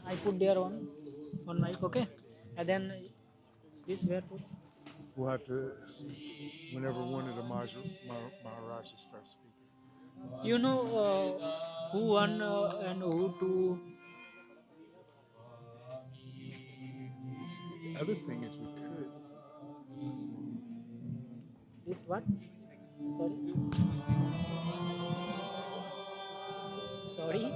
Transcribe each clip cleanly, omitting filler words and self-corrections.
I put there on mic, okay? And then this where put? We'll have to, whenever one of the Maharajas starts speaking. You know who won and who two? The other thing is we could. This what? Sorry.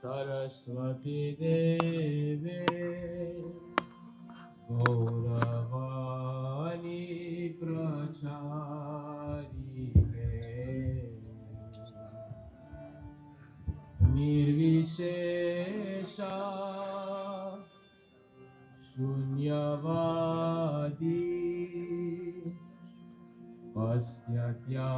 Saraswati Deve Gauravani Pracharine Nirvishesha Shunyavadi Pastyatya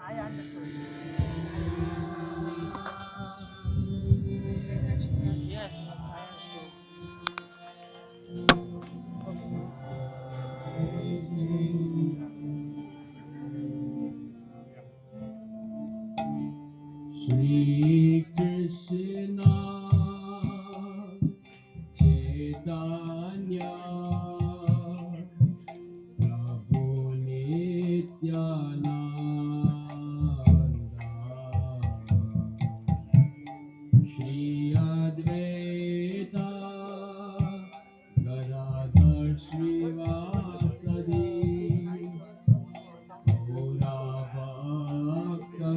I understood. Yes, I understood. Shri Krishna Chaitanya Prabhu Nityananda Shri Advaita Gadadhar Srivasadi Gaura Bhakta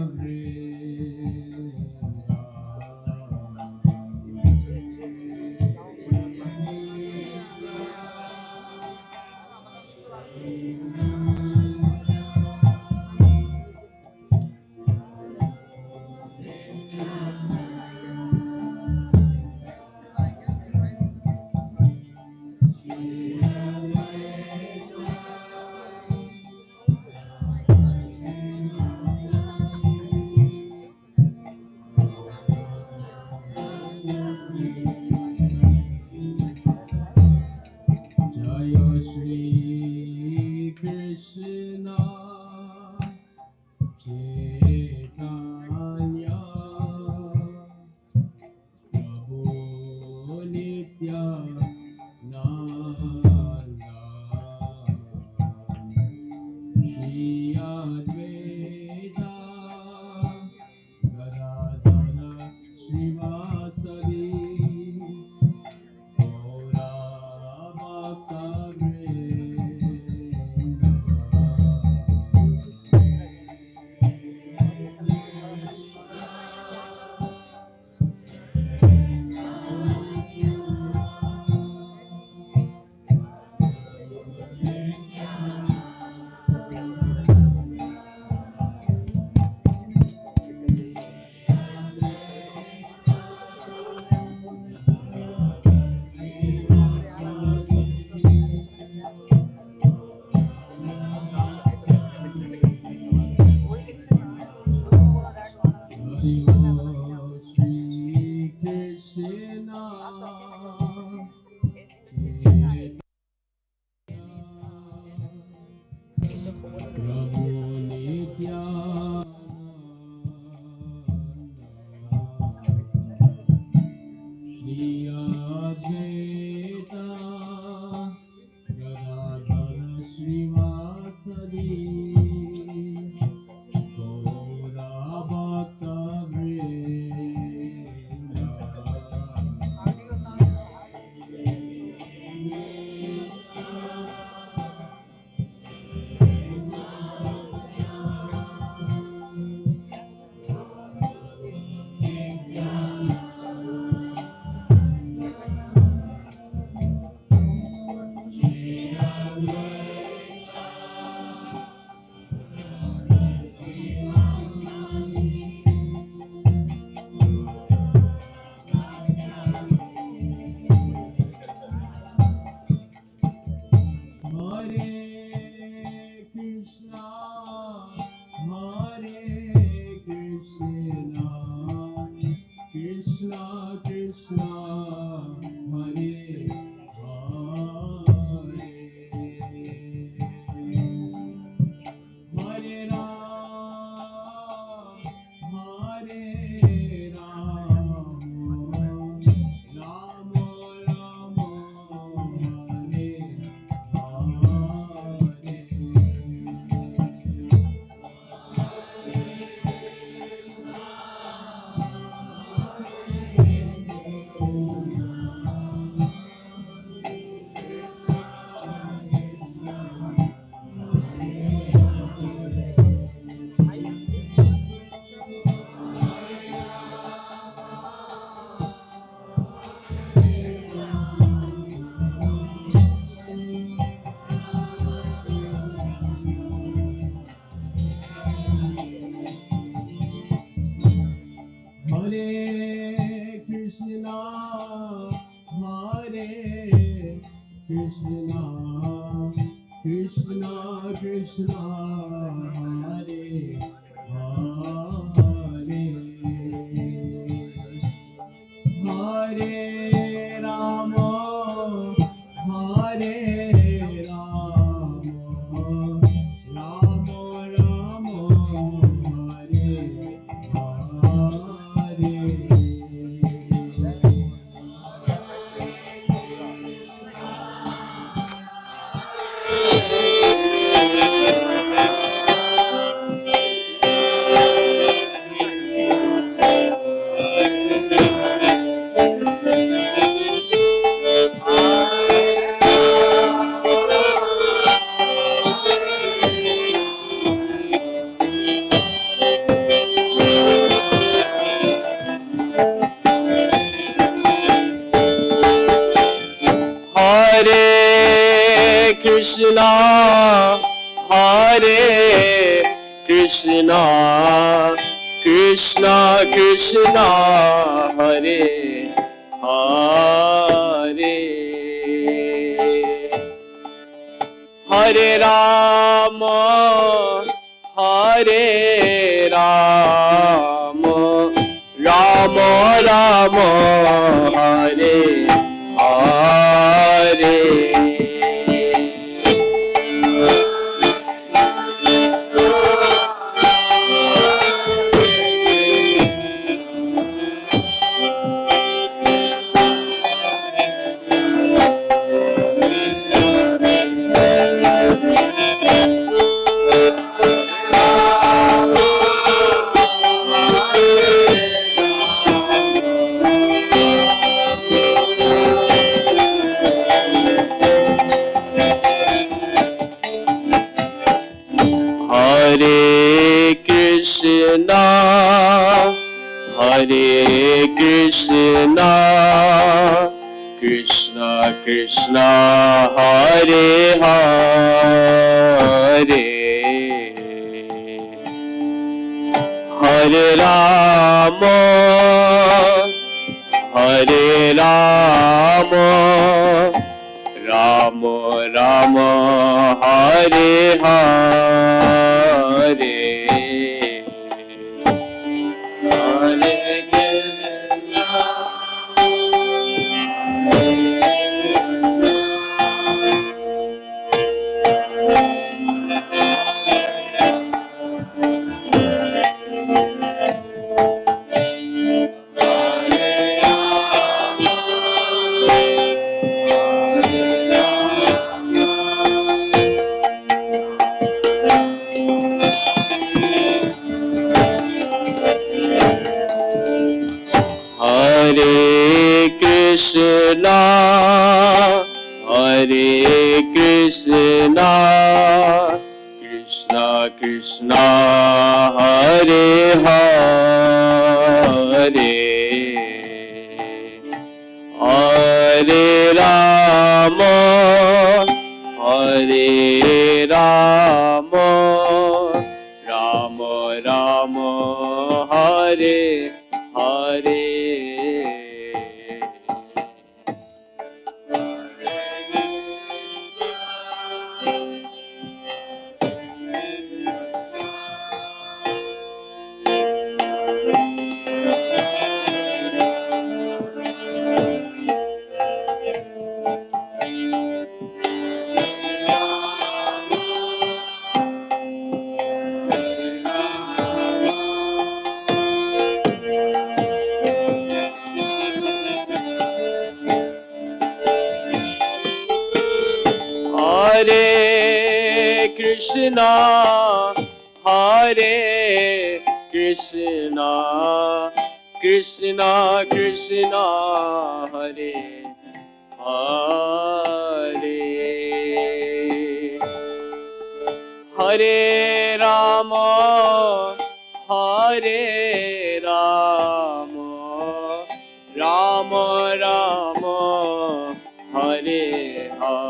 Jaya Shri Krishna Chaitanya Prabhu Nityananda Shri Advaita Gadadhara Srivasadi Gaura Bhakta Krishna, Hare Krishna, Krishna Krishna, Hare Hare, Hare Rama, Hare Rama, Rama Rama, Hare Hare Krishna, Hare Krishna, Krishna Krishna, Hare Hare, Hare Rama, Hare Rama, Rama Rama, Hare Hare. Hare Krishna, Hare Krishna, Krishna Krishna, Hare Hare, Hare Rama, Hare Rama, Rama Rama, Hare Hare, Hare Krishna, Hare Krishna, Hare Krishna, Krishna Krishna, Hare Hare, Hare Rama, Hare Rama, Rama Rama, Hare Hare. Hare Krishna, Hare Krishna, Krishna Krishna, Hare Hare, Hare Rama, Hare Rama, Rama Rama, Hare Hare.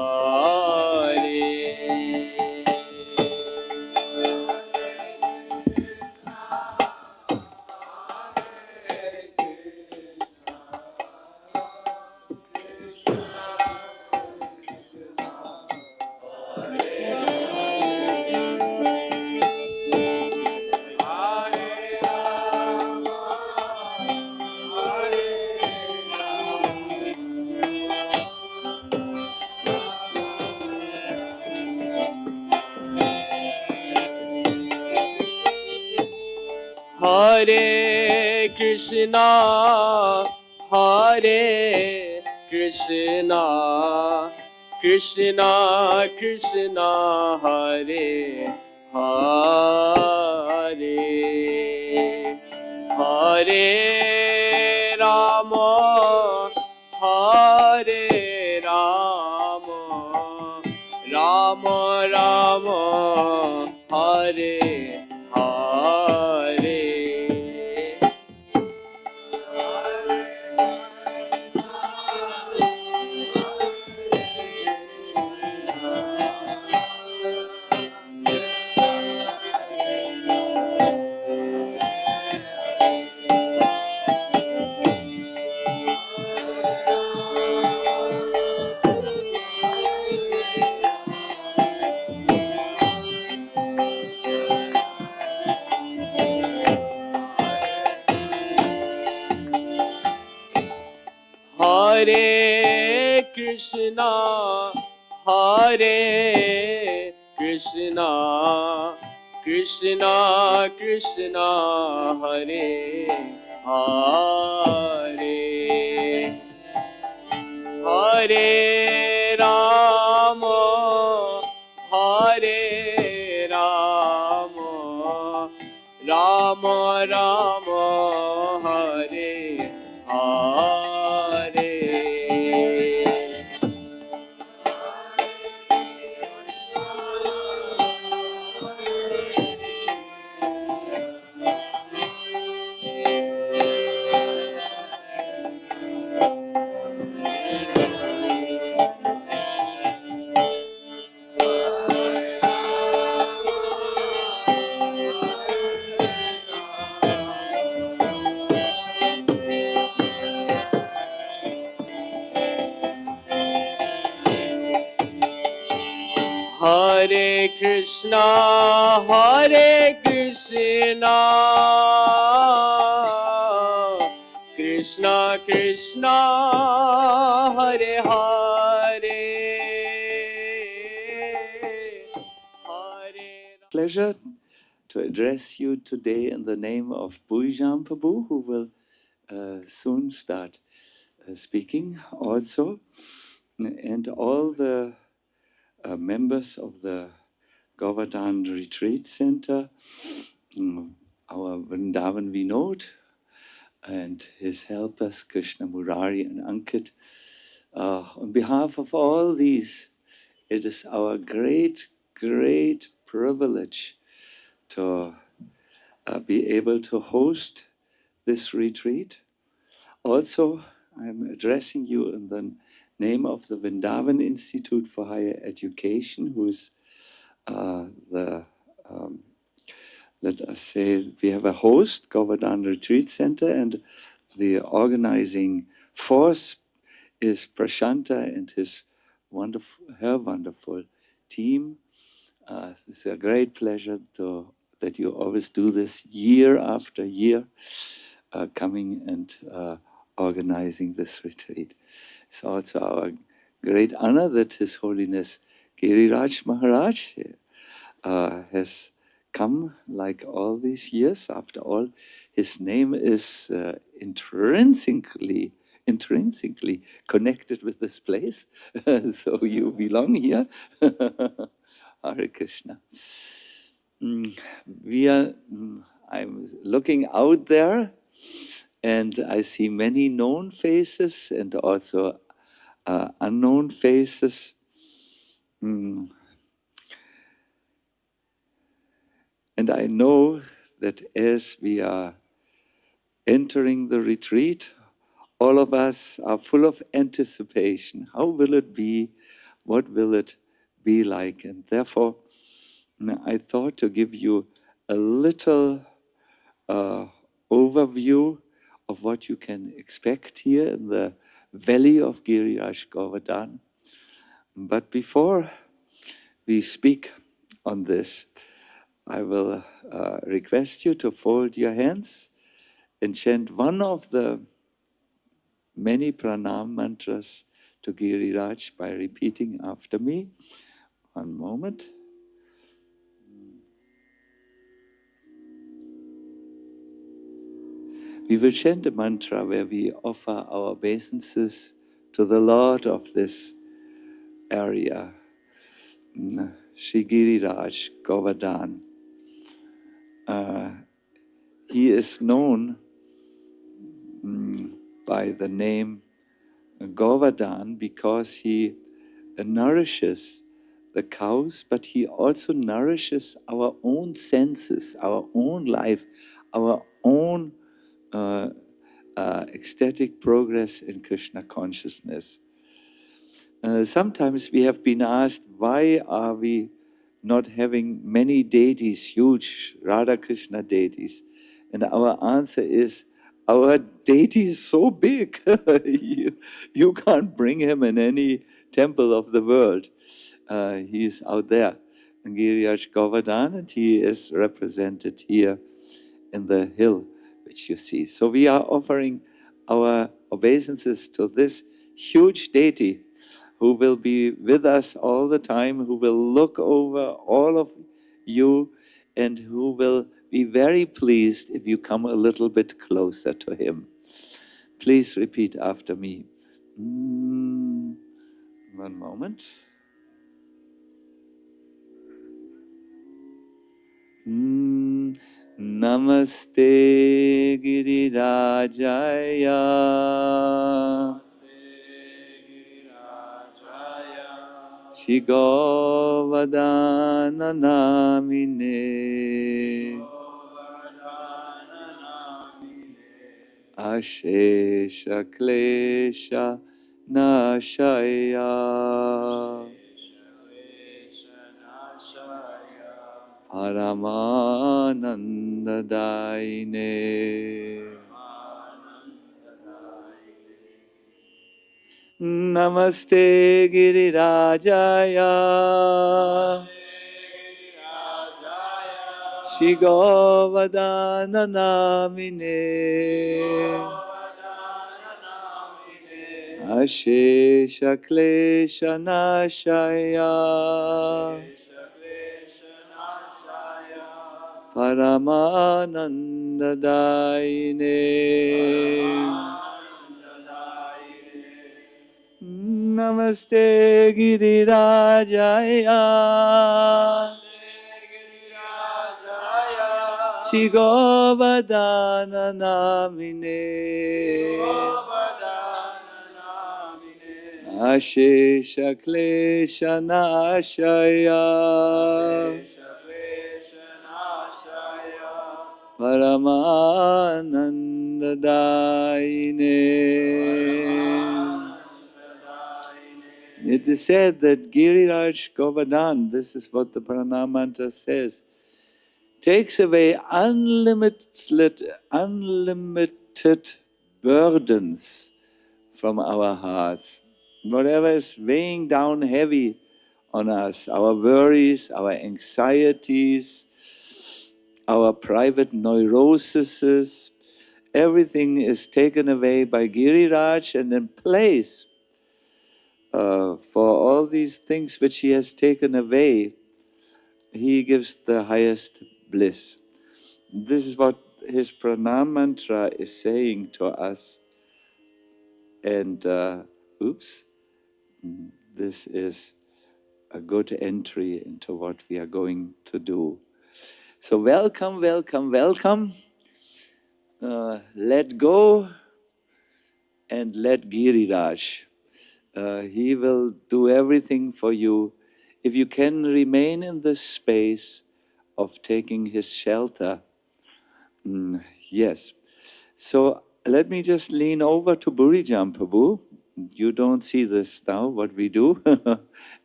Hare Krishna, Hare Krishna, Krishna Krishna, Hare Hare, Hare Rama, Hare Rama, Rama Rama, Hare Hare. Hare Krishna, Hare Krishna, Krishna Krishna, Hare Hare, Hare Rama, Hare Rama, Rama Rama, Hare Hare. Hare Krishna, Hare Krishna, Krishna Krishna, Hare Hare, Hare. Pleasure to address you today in the name of Bhuijam Prabhu, who will soon start speaking also, and all the members of the Govardhan Retreat Center, our Vrindavan Vinod, and his helpers Krishna Murari and Ankit. On behalf of all these, it is our great, great privilege to be able to host this retreat. Also, I'm addressing you in the name of the Vrindavana Institute for Higher Education, who is let us say, we have a host, Govardhan Retreat Center, and the organizing force is Prashanta and her wonderful team. It's a great pleasure that you always do this year after year, coming and organizing this retreat. It's also our great honor that His Holiness Giriraj Maharaj has come like all these years. After all, his name is intrinsically connected with this place. So you belong here. Hare Krishna. I'm looking out there and I see many known faces and also unknown faces. And I know that as we are entering the retreat, all of us are full of anticipation. How will it be? What will it be like? And therefore, I thought to give you a little overview of what you can expect here in the valley of Giriraj Govardhan. But before we speak on this, I will request you to fold your hands and chant one of the many pranam mantras to Giriraj by repeating after me. One moment. We will chant a mantra where we offer our obeisances to the Lord of this area, Shri Giriraj Govardhan. He is known by the name Govardhan because he nourishes the cows, but he also nourishes our own senses, our own life, our own ecstatic progress in Krishna consciousness. Sometimes we have been asked, why are we not having many deities, huge Radha Krishna deities? And our answer is, our deity is so big, you can't bring him in any temple of the world. He is out there, Giriraj Govardhan, and he is represented here in the hill, which you see. So we are offering our obeisances to this huge deity who will be with us all the time, who will look over all of you, and who will be very pleased if you come a little bit closer to him. Please repeat after me. One moment. Namaste Girirajaya. Shri Govardhana Namine. Ashesha Klesha Nashaya. Paramananda Daine. Namaste Girirajaya. Shri Govardhana Namine. Ashesha Klesha Nashaya. Paramananda Daine. Namaste Girirajaya. Shri Govardhana Namine. Ashesha Klesha Nashaya. Paramananda Daine. It is said that Giriraj Govardhan, this is what the pranam mantra says, takes away unlimited burdens from our hearts. Whatever is weighing down heavy on us, our worries, our anxieties, our private neuroses, everything is taken away by Giriraj, and in place for all these things which he has taken away, he gives the highest bliss. This is what his pranam mantra is saying to us. And this is a good entry into what we are going to do. So welcome, welcome, welcome. Let go and let Giriraj. He will do everything for you. If you can remain in the space of taking his shelter, yes. So let me just lean over to Burijam Prabhu. You don't see this now, what we do.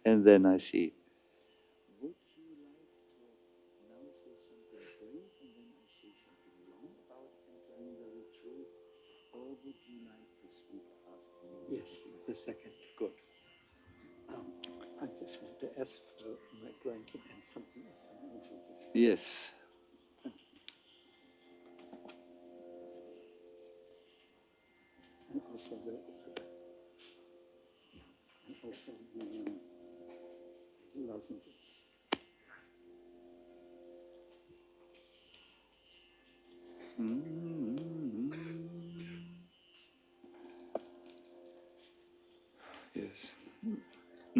And then I see. Would you like to now say something brief and then I say something long about entering the retreat? Or would you like to speak after me? Yes, the second. Good. I just want to ask for my blanket and something else. Yes. And also the lozenge.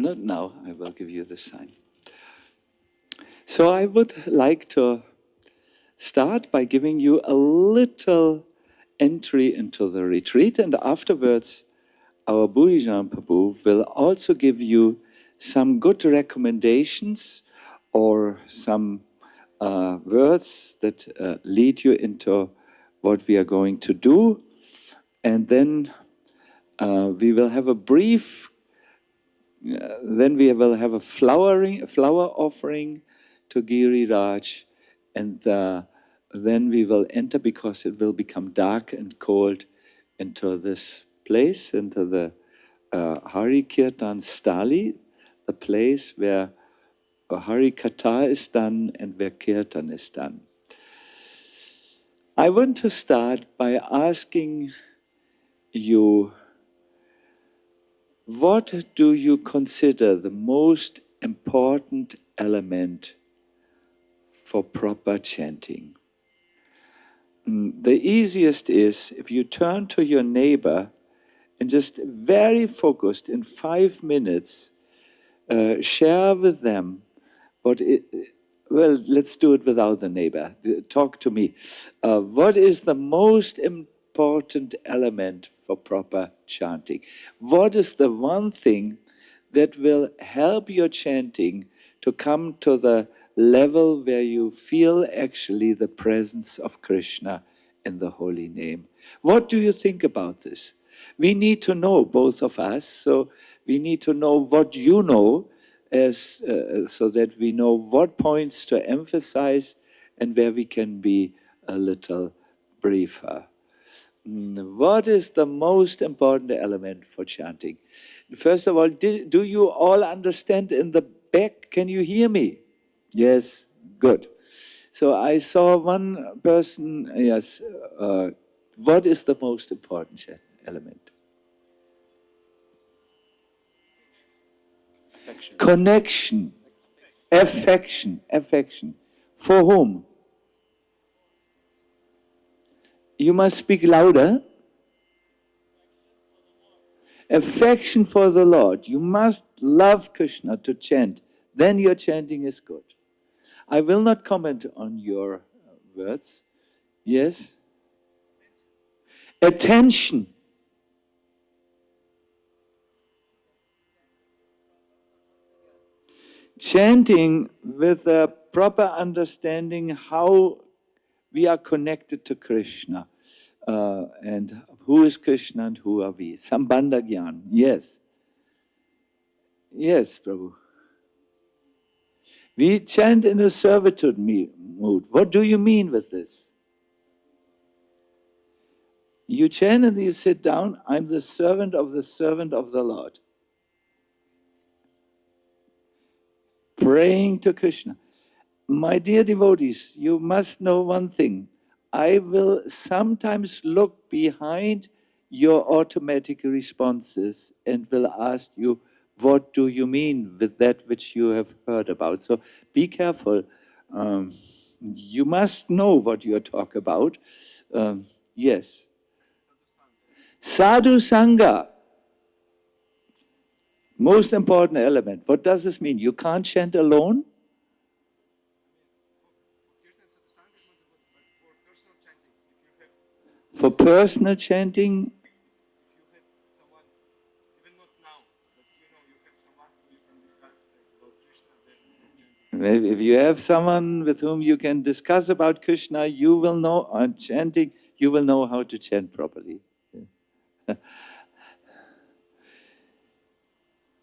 Not now, I will give you the sign. So I would like to start by giving you a little entry into the retreat, and afterwards our Bhujan Prabhu will also give you some good recommendations or some words that lead you into what we are going to do. And then we will have a brief, then we will have a flower offering to Giri Raj, and then we will enter, because it will become dark and cold, into this place, into the Hari Kirtan Stali, the place where Hari Katha is done and where Kirtan is done. I want to start by asking you, what do you consider the most important element for proper chanting? The easiest is if you turn to your neighbor and just very focused in 5 minutes, share with them well, let's do it without the neighbor. Talk to me. What is the most important element for proper chanting? What is the one thing that will help your chanting to come to the level where you feel actually the presence of Krishna in the holy name? What do you think about this? We need to know, both of us, so we need to know what you know, as so that we know what points to emphasize and where we can be a little briefer. What is the most important element for chanting? First of all, do you all understand in the back? Can you hear me? Yes, good. So I saw one person, yes. What is the most important element? Connection, affection. For whom? You must speak louder. Affection for the Lord. You must love Krishna to chant. Then your chanting is good. I will not comment on your words. Yes? Attention. Chanting with a proper understanding how we are connected to Krishna. And who is Krishna and who are we? Sambandha Gyan. Yes. Yes, Prabhu. We chant in a servitude mood. What do you mean with this? You chant and you sit down, I'm the servant of the Lord. Praying to Krishna. My dear devotees, you must know one thing. I will sometimes look behind your automatic responses and will ask you, what do you mean with that which you have heard about? So be careful. You must know what you talk about. Yes. Sadhu Sangha. Most important element. What does this mean? You can't chant alone? For personal chanting, if you have someone with whom you can discuss about Krishna, you will know on chanting, you will know how to chant properly.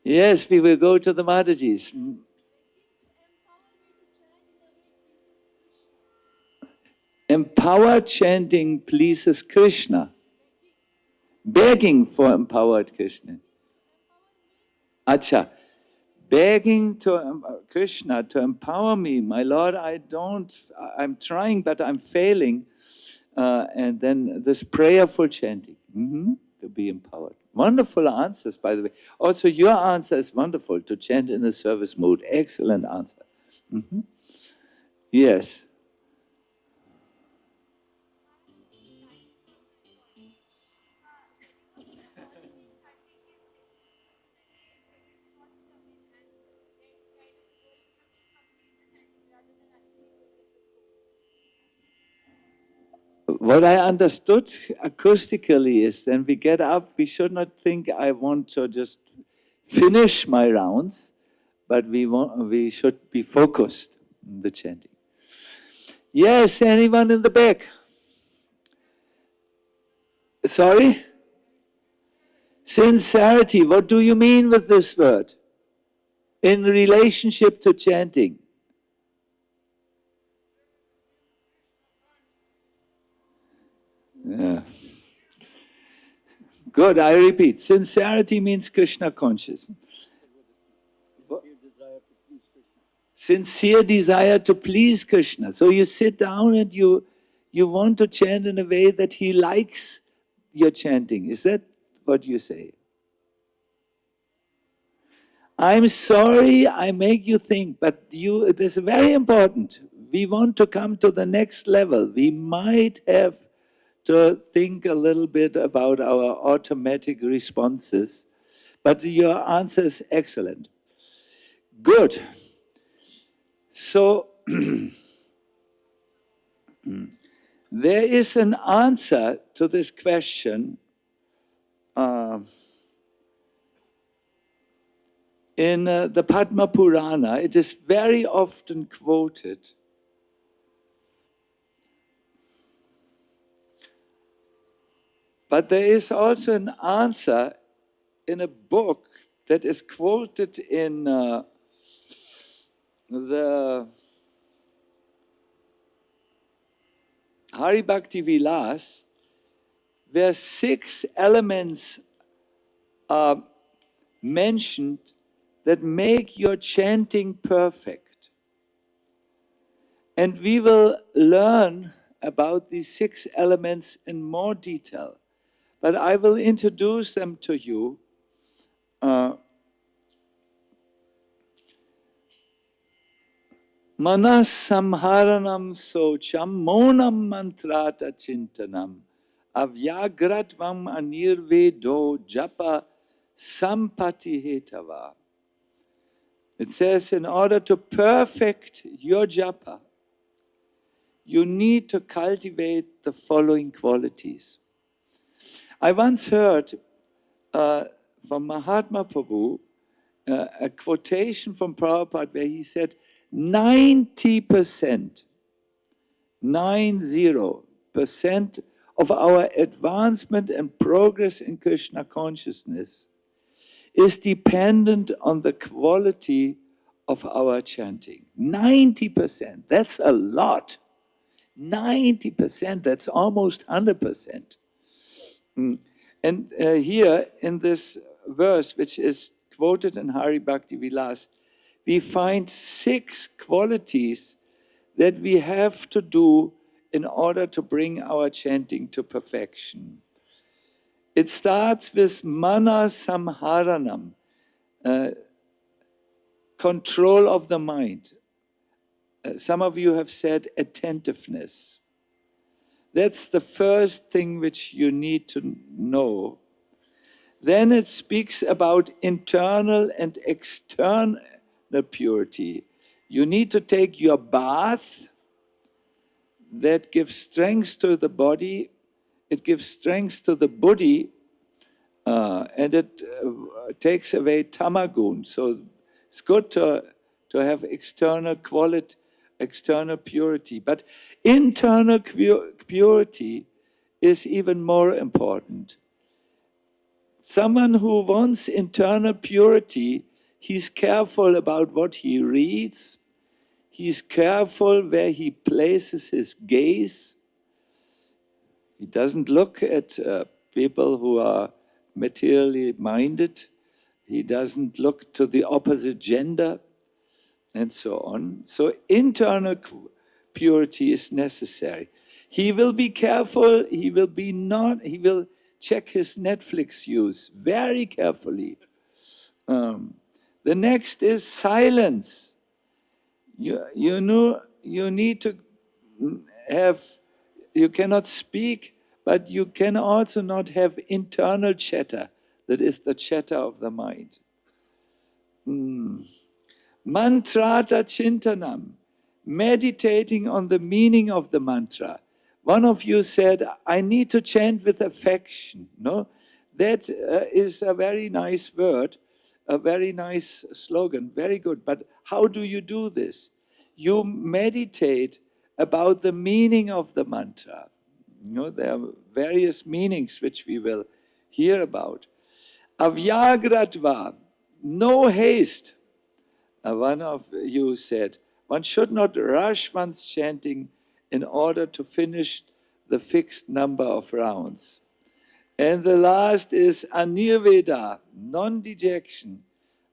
Yes, we will go to the Matajis. Empowered chanting pleases Krishna. Begging for empowered Krishna. Acha. Begging to Krishna to empower me, my Lord, I'm trying, but I'm failing. And then this prayerful chanting, to be empowered. Wonderful answers, by the way. Also, your answer is wonderful, to chant in the service mode. Excellent answer. Yes. what I understood acoustically is then we get up, we should not think I want to just finish my rounds, but we should be focused on the chanting. Yes, anyone in the back? Sorry? Sincerity, what do you mean with this word? In relationship to chanting. Yeah. Good, I repeat. Sincerity means Krishna consciousness. Sincere desire to please Krishna. So you sit down and you want to chant in a way that he likes your chanting. Is that what you say? I'm sorry I make you think, but it is very important. We want to come to the next level. We might have to think a little bit about our automatic responses, but your answer is excellent. Good. So, there is an answer to this question in the Padma Purana. It is very often quoted. But there is also an answer in a book that is quoted in the Hari Bhakti Vilas, where 6 elements are mentioned that make your chanting perfect. And we will learn about these 6 elements in more detail. But I will introduce them to you. Manas samharanam socham monam mantrata chintanam avyagratvam anirvedo japa sampati hetava. It says, in order to perfect your japa, you need to cultivate the following qualities. I once heard from Mahatma Prabhu a quotation from Prabhupada where he said, 90%, 90% of our advancement and progress in Krishna consciousness is dependent on the quality of our chanting. 90%, that's a lot. 90%, that's almost 100%. And here in this verse, which is quoted in Hari Bhakti Vilas, we find 6 qualities that we have to do in order to bring our chanting to perfection. It starts with mana samharanam, control of the mind. Some of you have said attentiveness. That's the first thing which you need to know. Then it speaks about internal and external purity. You need to take your bath. That gives strength to the body, it gives strength to the buddhi, and it takes away tamagun. So it's good to have external quality, external purity. But internal purity is even more important. Someone who wants internal purity, he's careful about what he reads. He's careful where he places his gaze. He doesn't look at people who are materially minded. He doesn't look to the opposite gender, and so on. So internal purity is necessary. He will be careful. He will check his Netflix use very carefully. The next is silence. You need to have, you cannot speak, but you can also not have internal chatter. That is the chatter of the mind. Mantrata chintanam, meditating on the meaning of the mantra. One of you said, I need to chant with affection. No, that is a very nice word, a very nice slogan, very good. But how do you do this? You meditate about the meaning of the mantra. You know, there are various meanings which we will hear about. Avyagratva, no haste. One of you said, one should not rush one's chanting in order to finish the fixed number of rounds. And the last is anirveda, non-dejection.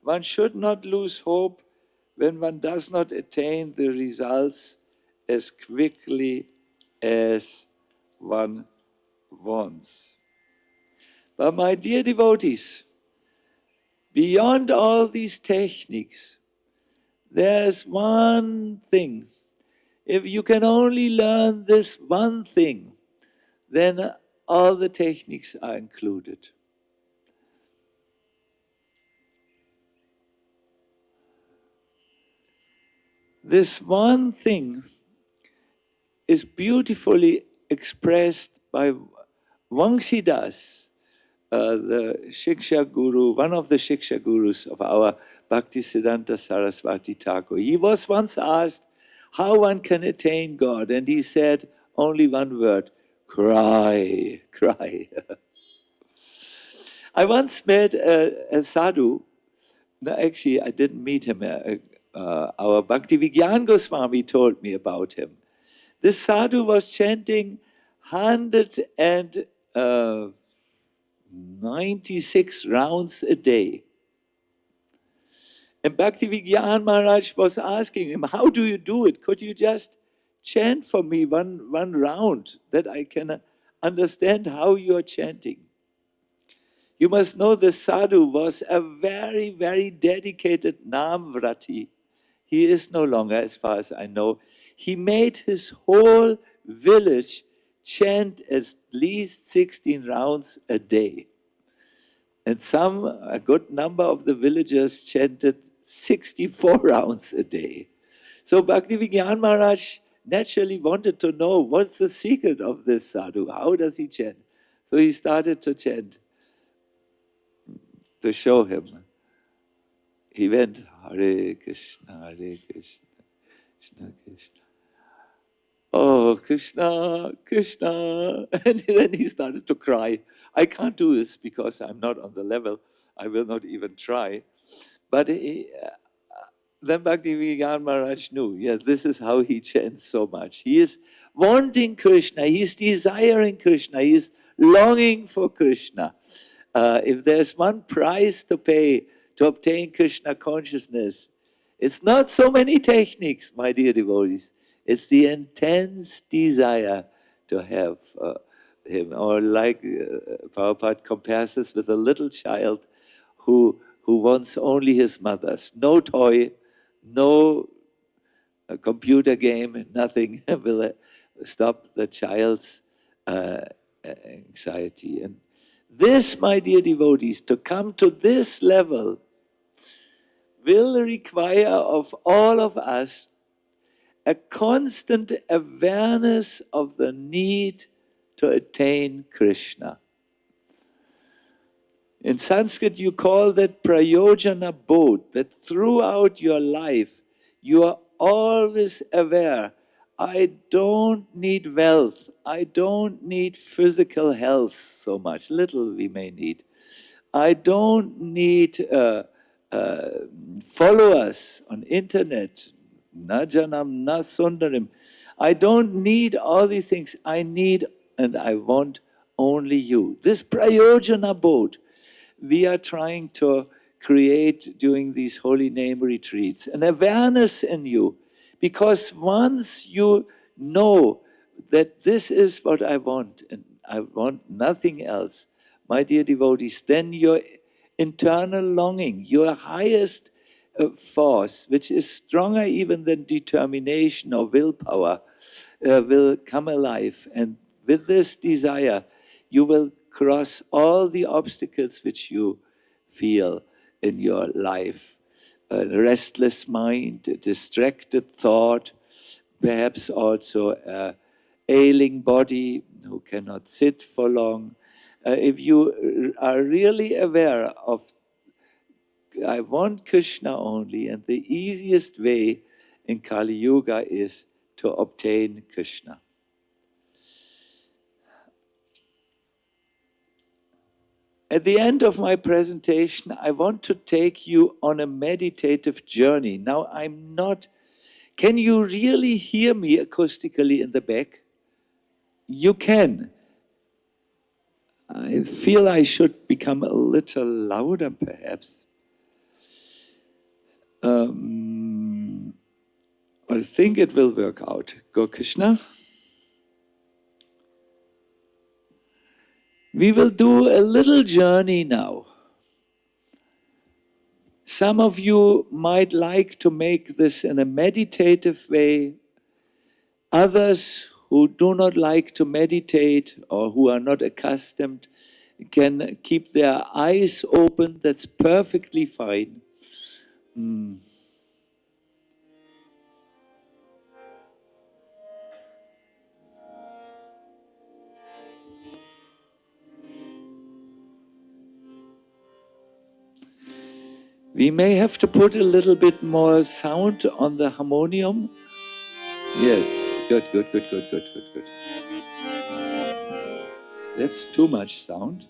One should not lose hope when one does not attain the results as quickly as one wants. But my dear devotees, beyond all these techniques, there's one thing. If you can only learn this one thing, then all the techniques are included. This one thing is beautifully expressed by Vangsidas, the Shiksha Guru, one of the Shiksha Gurus of our Bhaktisiddhanta Saraswati Thakur. He was once asked how one can attain God, and he said only one word, cry, cry. I once met a sadhu. No, actually, I didn't meet him. Our Bhaktivigyan Goswami told me about him. This sadhu was chanting 196 rounds a day. And Bhaktivigyan Maharaj was asking him, how do you do it? Could you just chant for me one round that I can understand how you are chanting? You must know the sadhu was a very, very dedicated Namvrati. He is no longer, as far as I know. He made his whole village chant at least 16 rounds a day. And a good number of the villagers chanted 64 rounds a day. So Bhaktivigyan Maharaj naturally wanted to know what's the secret of this sadhu. How does he chant? So he started to chant to show him. He went, Hare Krishna, Hare Krishna, Krishna Krishna. Oh, Krishna, Krishna. And then he started to cry. I can't do this because I'm not on the level. I will not even try. But then Bhaktivinoda Maharaj knew, yes, this is how he chants so much. He is wanting Krishna. He is desiring Krishna. He is longing for Krishna. If there's one price to pay to obtain Krishna consciousness, it's not so many techniques, my dear devotees. It's the intense desire to have him. Or like Prabhupada compares this with a little child who wants only his mother's. No toy, no computer game, nothing will stop the child's anxiety. And this, my dear devotees, to come to this level will require of all of us a constant awareness of the need to attain Krishna. In Sanskrit, you call that prayojana bodh, that throughout your life, you are always aware, I don't need wealth, I don't need physical health so much, little we may need. I don't need followers on internet, na janam, na sundarim. I don't need all these things. I need and I want only you. This prayojana bodh, we are trying to create during these holy name retreats, an awareness in you. Because once you know that this is what I want, and I want nothing else, my dear devotees, then your internal longing, your highest force, which is stronger even than determination or willpower, will come alive. And with this desire, you will cross all the obstacles which you feel in your life. A restless mind, a distracted thought, perhaps also ailing body, who cannot sit for long, if you are really aware of, I want Krishna only, and the easiest way in Kali Yuga is to obtain Krishna. At the end of my presentation, I want to take you on a meditative journey. Now, can you really hear me acoustically in the back? You can. I feel I should become a little louder, perhaps. I think it will work out. Go, Krishna. We will do a little journey now. Some of you might like to make this in a meditative way. Others who do not like to meditate or who are not accustomed can keep their eyes open. That's perfectly fine. We may have to put a little bit more sound on the harmonium. Yes, good. That's too much sound.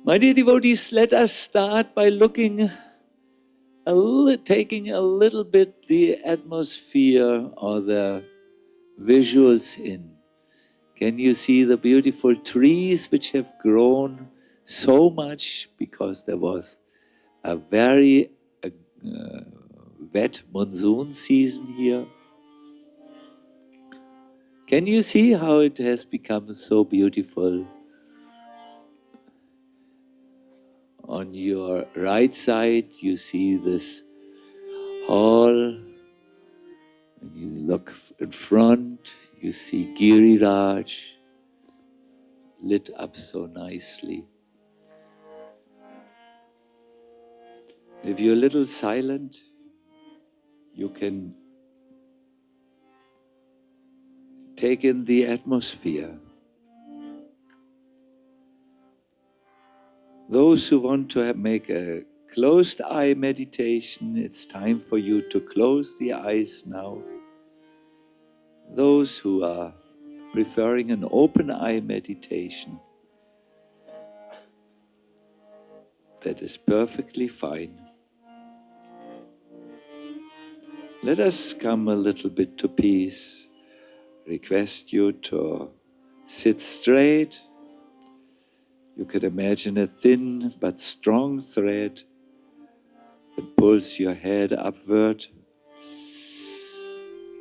My dear devotees, let us start by taking a little bit the atmosphere or the visuals in. Can you see the beautiful trees which have grown so much because there was a very wet monsoon season here? Can you see how it has become so beautiful? On your right side, you see this hall. When you look in front, you see Giriraj lit up so nicely. If you're a little silent, you can take in the atmosphere. Those who want to make a closed eye meditation, it's time for you to close the eyes now. Those who are preferring an open eye meditation, that is perfectly fine. Let us come a little bit to peace. Request you to sit straight. You could imagine a thin but strong thread that pulls your head upward.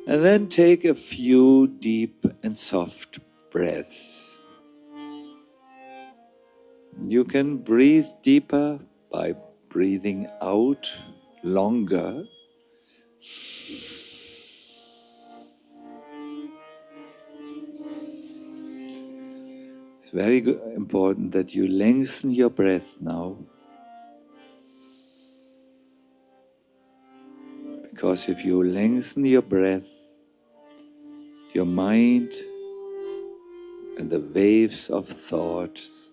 And then take a few deep and soft breaths. You can breathe deeper by breathing out longer. It's very important that you lengthen your breath now. Because if you lengthen your breath, your mind and the waves of thoughts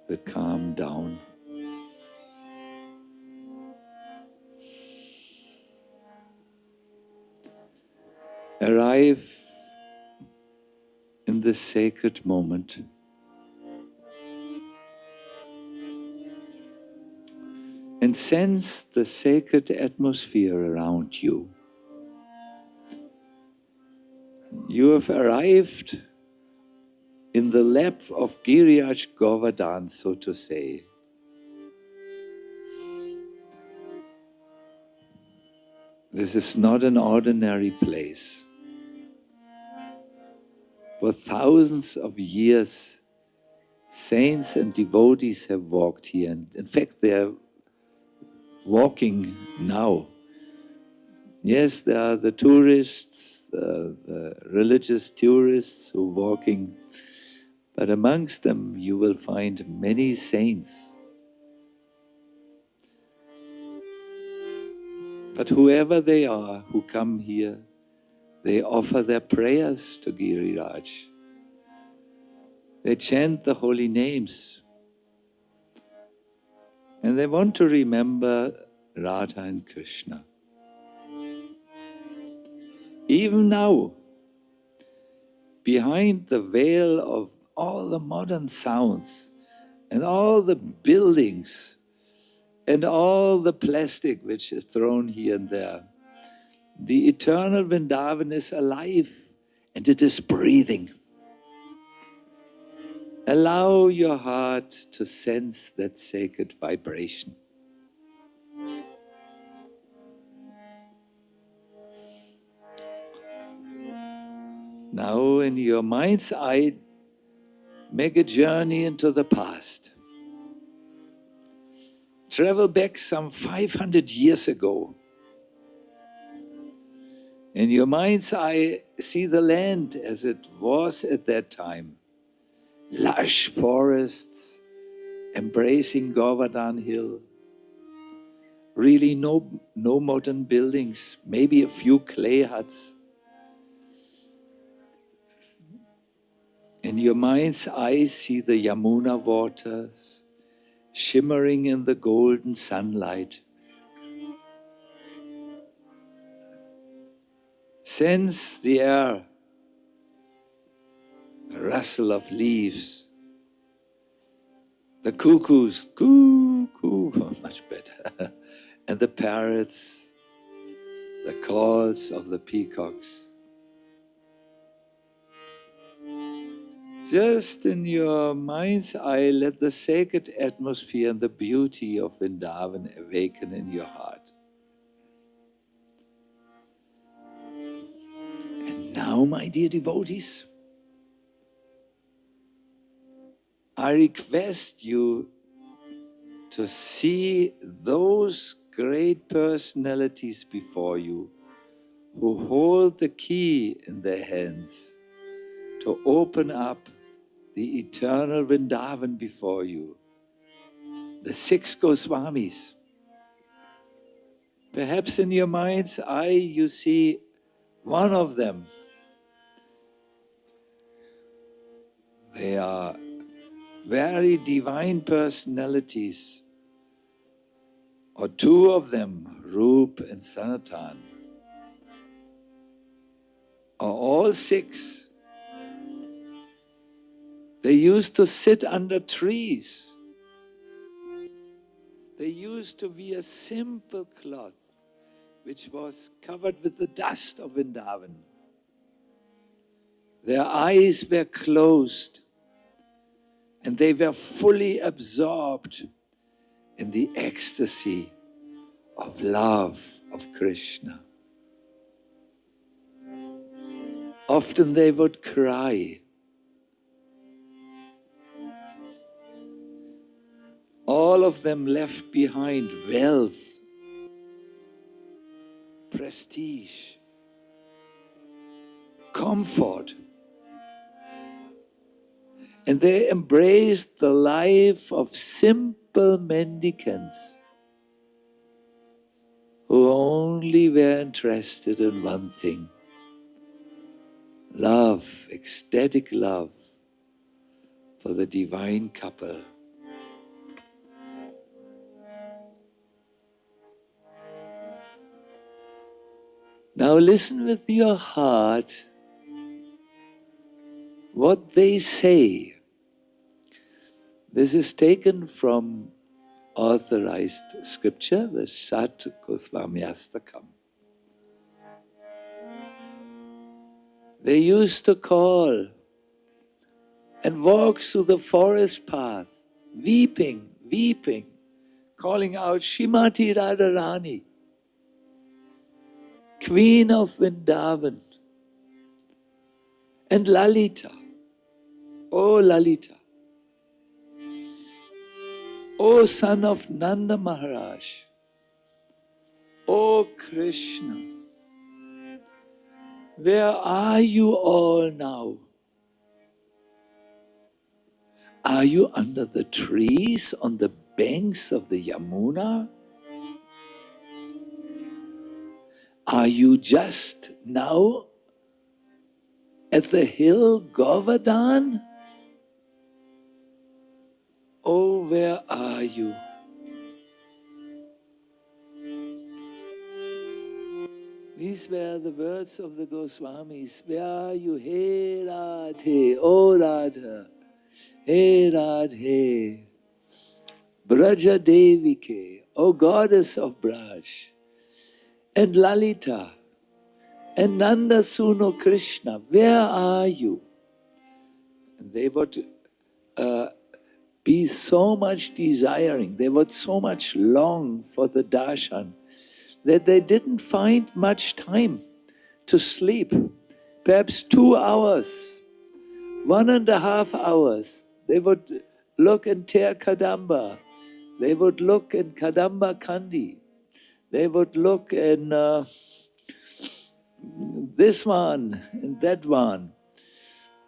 will calm down. Arrive in this sacred moment. And sense the sacred atmosphere around you. You have arrived in the lap of Giriraj Govardhan, so to say. This is not an ordinary place. For thousands of years, saints and devotees have walked here. And in fact, they are walking now. Yes, there are the tourists, the religious tourists who are walking. But amongst them, you will find many saints. But whoever they are who come here, they offer their prayers to Giriraj. They chant the holy names. And they want to remember Radha and Krishna. Even now, behind the veil of all the modern sounds and all the buildings and all the plastic which is thrown here and there, the eternal Vrindavan is alive and it is breathing. Allow your heart to sense that sacred vibration. Now in your mind's eye, make a journey into the past. Travel back some 500 years ago. In your mind's eye, see the land as it was at that time. Lush forests embracing Govardhan Hill. Really no modern buildings, maybe a few clay huts. In your mind's eye, see the Yamuna waters shimmering in the golden sunlight. Sense the air, the rustle of leaves, the cuckoos, coo, coo, much better, and the parrots, the calls of the peacocks. Just in your mind's eye, let the sacred atmosphere and the beauty of Vrindavan awaken in your heart. And now, my dear devotees, I request you to see those great personalities before you who hold the key in their hands to open up the eternal Vrindavan before you. The 6 Goswamis. Perhaps in your mind's eye you see one of them. They are very divine personalities. Or 2 of them, Rup and Sanatan. Or all 6. They used to sit under trees. They used to wear a simple cloth which was covered with the dust of Vrindavan. Their eyes were closed and they were fully absorbed in the ecstasy of love of Krishna. Often they would cry. All of them left behind wealth, prestige, comfort. And they embraced the life of simple mendicants who only were interested in one thing: love, ecstatic love for the divine couple. Now listen with your heart what they say. This is taken from authorized scripture, the Sat Goswamiastakam. They used to call and walk through the forest path, weeping, weeping, calling out, Shrimati Radharani, Queen of Vrindavan, and Lalita, oh Lalita, oh son of Nanda Maharaj, oh Krishna, where are you all now? Are you under the trees on the banks of the Yamuna? Are you just now at the hill Govardhan? Oh, where are you? These were the words of the Goswamis. Where are you? Hey Radhe, oh Radha, hey Radhe, Braja Devike, O goddess of Braj, and Lalita, and Nanda Suno Krishna, where are you? And they would be so much desiring, they would so much long for the darshan that they didn't find much time to sleep. Perhaps 2 hours, 1.5 hours. They would look in Ter Kadamba. They would look in Kadamba Kandi. They would look in this one and that one.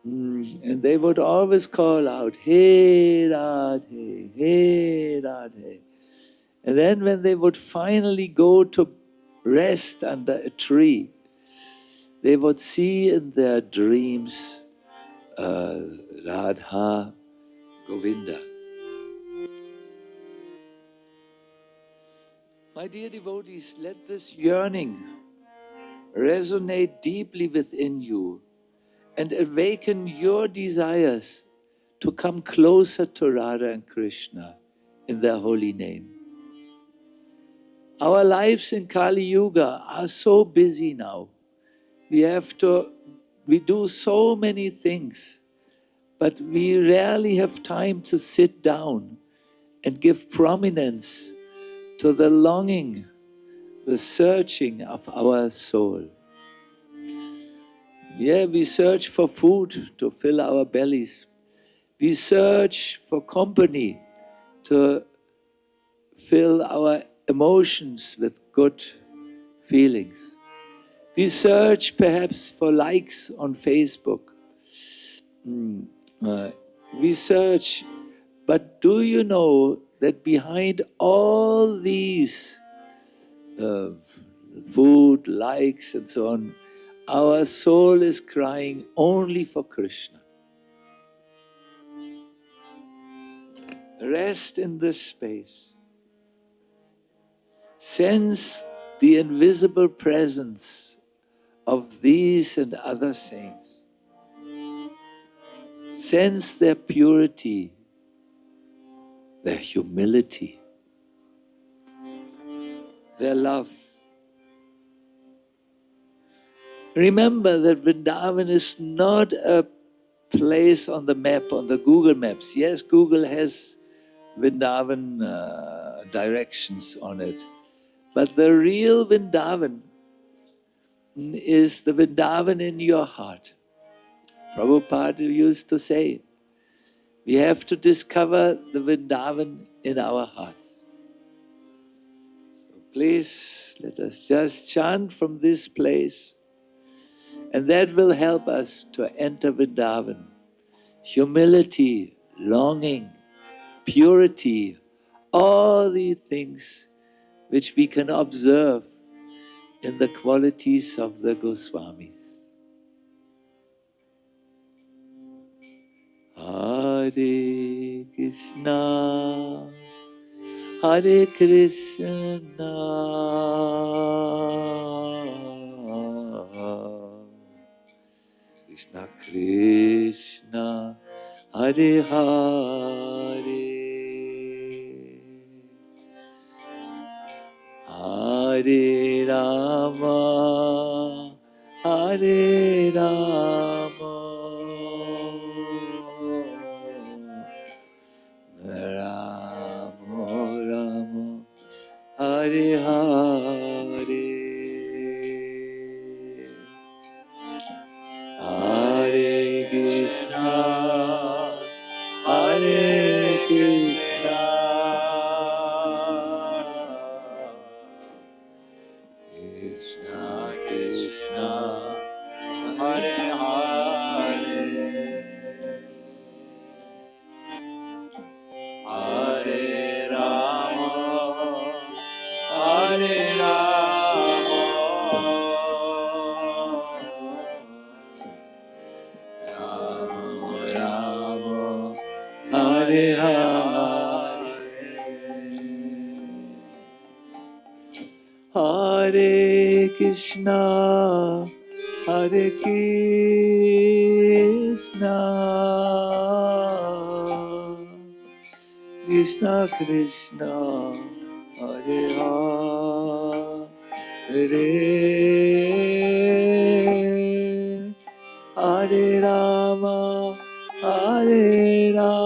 And they would always call out, Hey Radhe, Hey Radhe. And then when they would finally go to rest under a tree, they would see in their dreams Radha Govinda. My dear devotees, let this yearning resonate deeply within you and awaken your desires to come closer to Radha and Krishna in their holy name. Our lives in Kali Yuga are so busy now. We do so many things, but we rarely have time to sit down and give prominence to the longing, the searching of our soul. Yeah, we search for food to fill our bellies. We search for company to fill our emotions with good feelings. We search perhaps for likes on Facebook. We search, but do you know that behind all these food, likes, and so on, our soul is crying only for Krishna. Rest in this space. Sense the invisible presence of these and other saints. Sense their purity, their humility, their love. Remember that Vrindavan is not a place on the map, on the Google Maps. Yes, Google has Vrindavan directions on it. But the real Vrindavan is the Vrindavan in your heart. Prabhupada used to say, we have to discover the Vrindavan in our hearts. So please, let us just chant from this place, and that will help us to enter Vrindavan. Humility, longing, purity, all these things which we can observe in the qualities of the Goswamis. Hare Krishna, Hare Krishna, Krishna Krishna, Hare Hare, Hare Rama, Hare Rama, Rama Rama, Hare Hare, Hare Krishna, Hare Krishna, Krishna Krishna, Hare Hare, Hare Rama, Hare Hare Hare, Hare Krishna, Hare Krishna, Krishna Krishna, Hare Hare, Hare Rama, Hare Rama,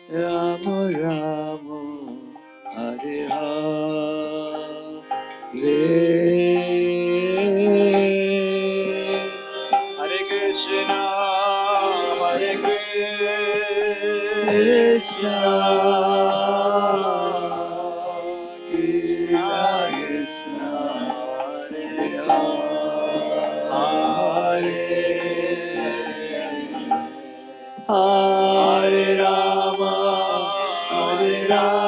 Rama Rama, Hare Hare, Hare Krishna, Hare Krishna, Krishna Krishna, Hare Hare, Hare Rama, Hare Rama,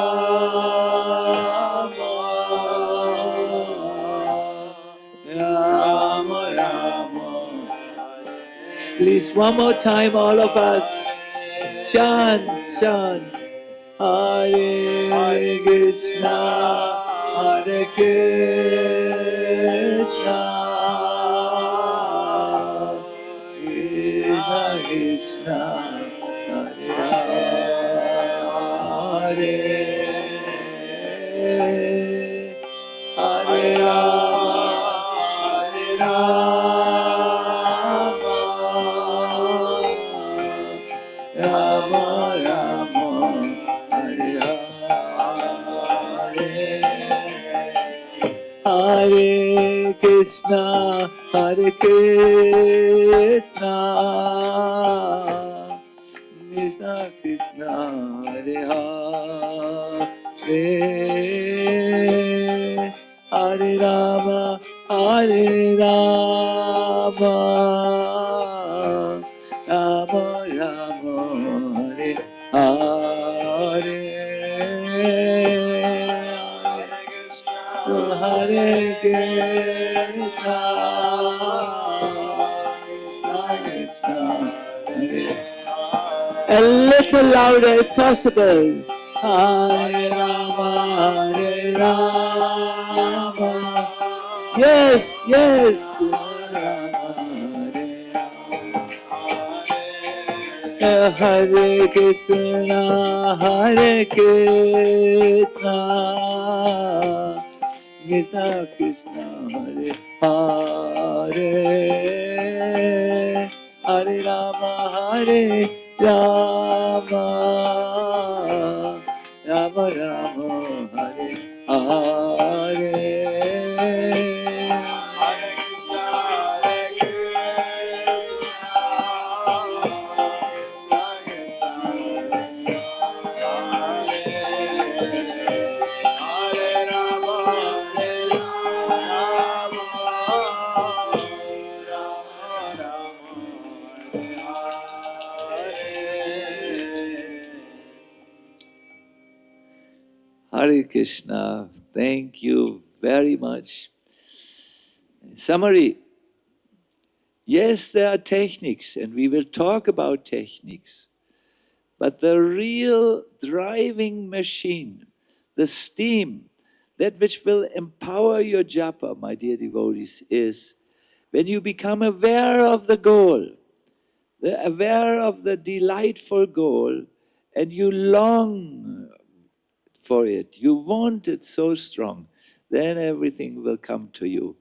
Rama Rama. Please, one more time, all of us. Chant, chant. Hare Krishna, Hare Krishna, Krishna Krishna, Hare Hare, Hare Rama, Hare Rama, Rama Rama, Hare Hare, Hare Krishna, Hare Krishna, Krishna Krishna, Hare Hare, Hare Rama, Hare Rama, Rama Rama, Hare Hare, Hare Krishna, Krishna Krishna, Hare. A little louder if possible. Hare Rama, Hare Rama. Yes, yes. Hare Krishna, Hare Krishna, Krishna Krishna, Hare Hare, Hare Rama, Hare Rama, Rama Rama, Hare Hare, Hare Krishna, Hare Krishna, Krishna Krishna, Hare Rama, Hare Rama, Rama Rama, Hare Krishna. Thank you very much. Summary. Yes, there are techniques, and we will talk about techniques. But the real driving machine, the steam, that which will empower your japa, my dear devotees, is when you become aware of the goal, aware of the delightful goal, and you long for it, you want it so strong, then everything will come to you.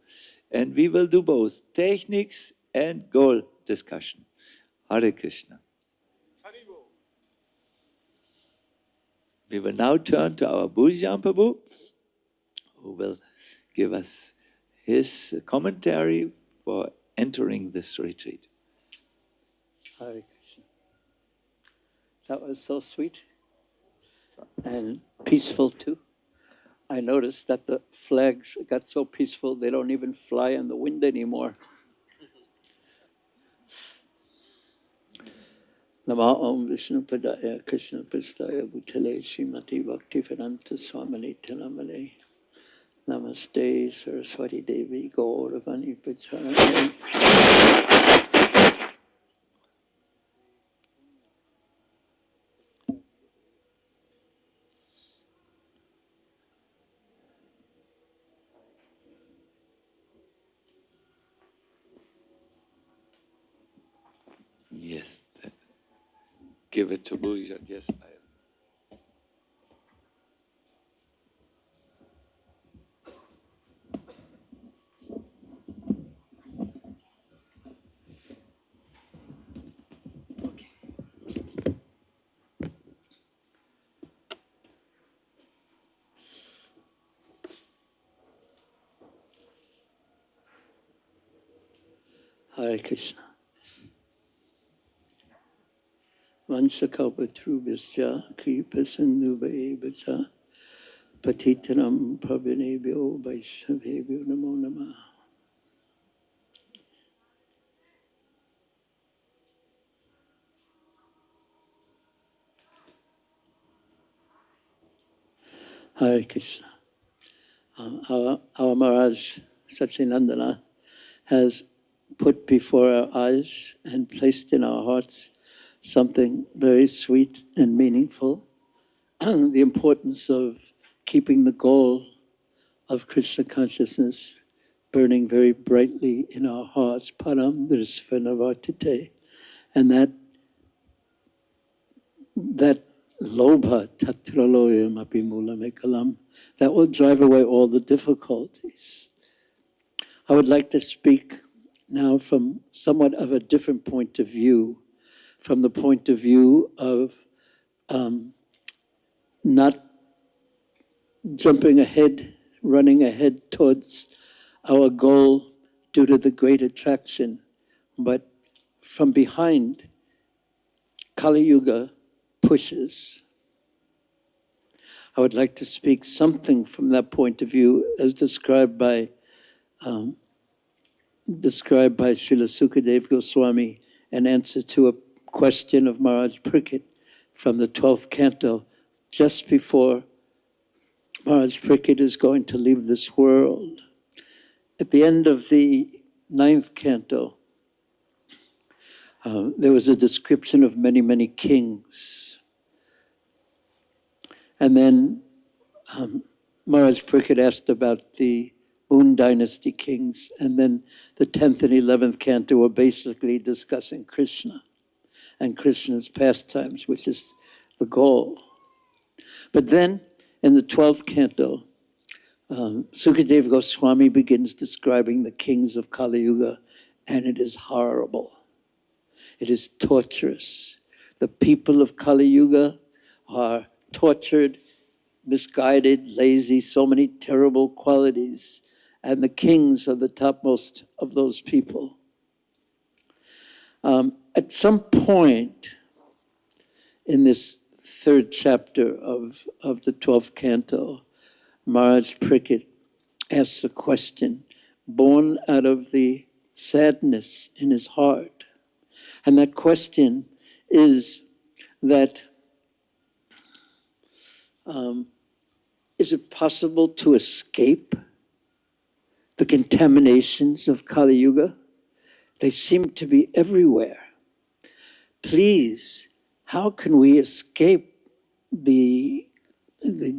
And we will do both techniques and goal discussion. Hare Krishna. We will now turn to our Bhujam Prabhu, who will give us his commentary for entering this retreat. Hare Krishna. That was so sweet and peaceful too. I noticed that the flags got so peaceful they don't even fly in the wind anymore. Nama Om Vishnu Padaya Krishna Prasthaya Bhutale Srimati Bhakti Vedanta Swamini Tinamane Namaste Saraswati Devi Gauravani Pacharani give it to Bhujan. Yes, I am. Hare Krishna. Vansakalpatrubhascha kripasinubhaevacha patitanam pravinebhyo vaishnavebhyo namo namah. Hare Krishna. Our Maharaj Satchidananda has put before our eyes and placed in our hearts something very sweet and meaningful, the importance of keeping the goal of Krishna consciousness burning very brightly in our hearts, param drisvanavartite, and that lobha tatraloyam apimulam ekalam, that will drive away all the difficulties. I would like to speak now from somewhat of a different point of view, from the point of view of not jumping ahead, running ahead towards our goal due to the great attraction, but from behind, Kali Yuga pushes. I would like to speak something from that point of view as described by Srila Sukadeva Goswami, an answer to a question of Maharaj Pariksit from the 12th canto, just before Maharaj Pariksit is going to leave this world. At the end of the 9th canto, there was a description of many, many kings. And then Maharaj Pariksit asked about the Moon Dynasty kings, and then the 10th and 11th canto were basically discussing Krishna and Krishna's pastimes, which is the goal. But then, in the 12th canto, Sukadeva Goswami begins describing the kings of Kali Yuga, and it is horrible. It is torturous. The people of Kali Yuga are tortured, misguided, lazy, so many terrible qualities, and the kings are the topmost of those people. At some point in this 3rd chapter of the 12th canto, Maharaj Pariksit asks a question born out of the sadness in his heart. And that question is that, is it possible to escape the contaminations of Kali Yuga? They seem to be everywhere. Please, how can we escape the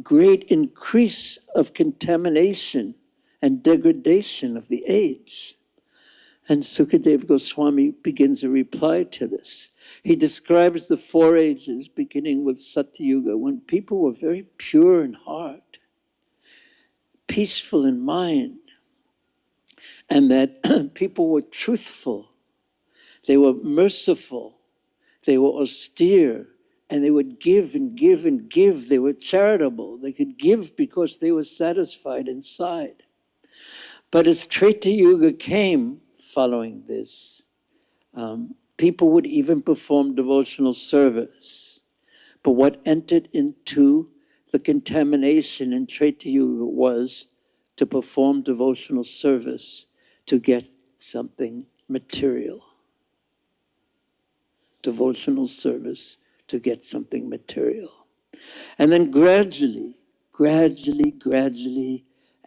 great increase of contamination and degradation of the age? And Sukadeva Goswami begins a reply to this. He describes the 4 ages, beginning with Satyuga, when people were very pure in heart, peaceful in mind, and that people were truthful, they were merciful, they were austere, and they would give and give and give. They were charitable. They could give because they were satisfied inside. But as Treta Yuga came following this, people would even perform devotional service. But what entered into the contamination in Treta Yuga was to perform devotional service to get something material. Devotional service to get something material. And then gradually,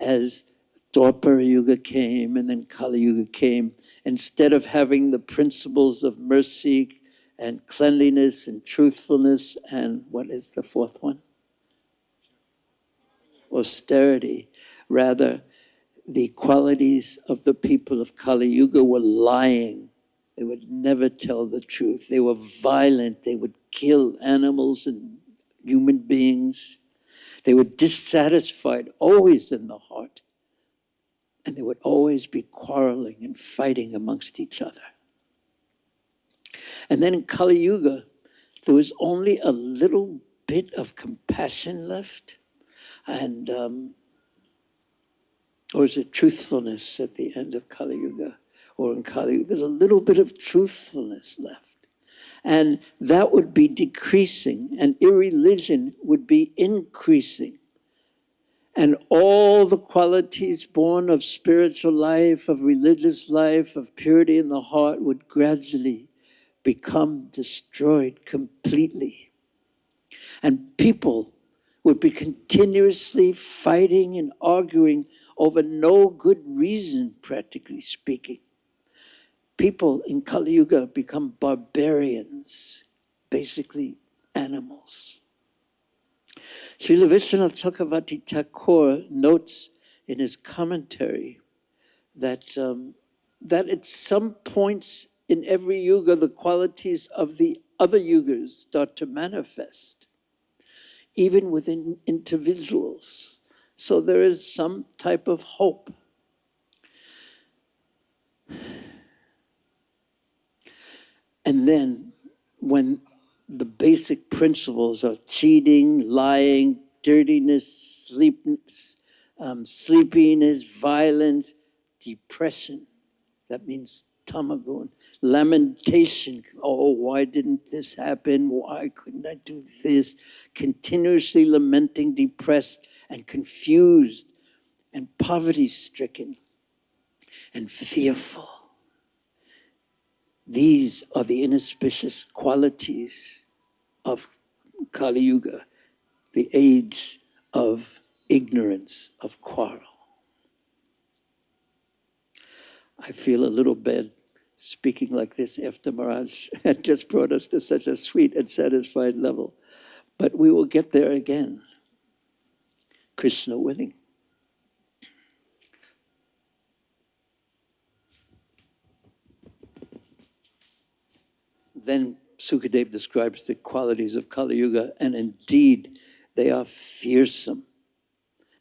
as Dwapara Yuga came and then Kali Yuga came, instead of having the principles of mercy and cleanliness and truthfulness and what is the 4th one? Austerity. Rather, the qualities of the people of Kali Yuga were lying, They would never tell the truth. They were violent. They would kill animals and human beings. They were dissatisfied, always in the heart. And they would always be quarreling and fighting amongst each other. And then in Kali Yuga, there was only a little bit of compassion left. And, or is it truthfulness at the end of Kali Yuga? Or in Kali Yuga, there's a little bit of truthfulness left. And that would be decreasing, and irreligion would be increasing. And all the qualities born of spiritual life, of religious life, of purity in the heart would gradually become destroyed completely. And people would be continuously fighting and arguing over no good reason, practically speaking. People in Kali Yuga become barbarians, basically animals. Srila Vishwanath Chakravarti Thakur notes in his commentary that at some points in every yuga, the qualities of the other yugas start to manifest, even within individuals. So there is some type of hope. And then when the basic principles of cheating, lying, dirtiness, sleepiness, violence, depression, that means tamagun, lamentation, oh, why didn't this happen? Why couldn't I do this? Continuously lamenting, depressed and confused and poverty-stricken and fearful. These are the inauspicious qualities of Kali Yuga, the age of ignorance, of quarrel. I feel a little bad speaking like this after Maharaj had just brought us to such a sweet and satisfied level. But we will get there again, Krishna willing. Then Sukadev describes the qualities of Kali Yuga, and indeed, they are fearsome.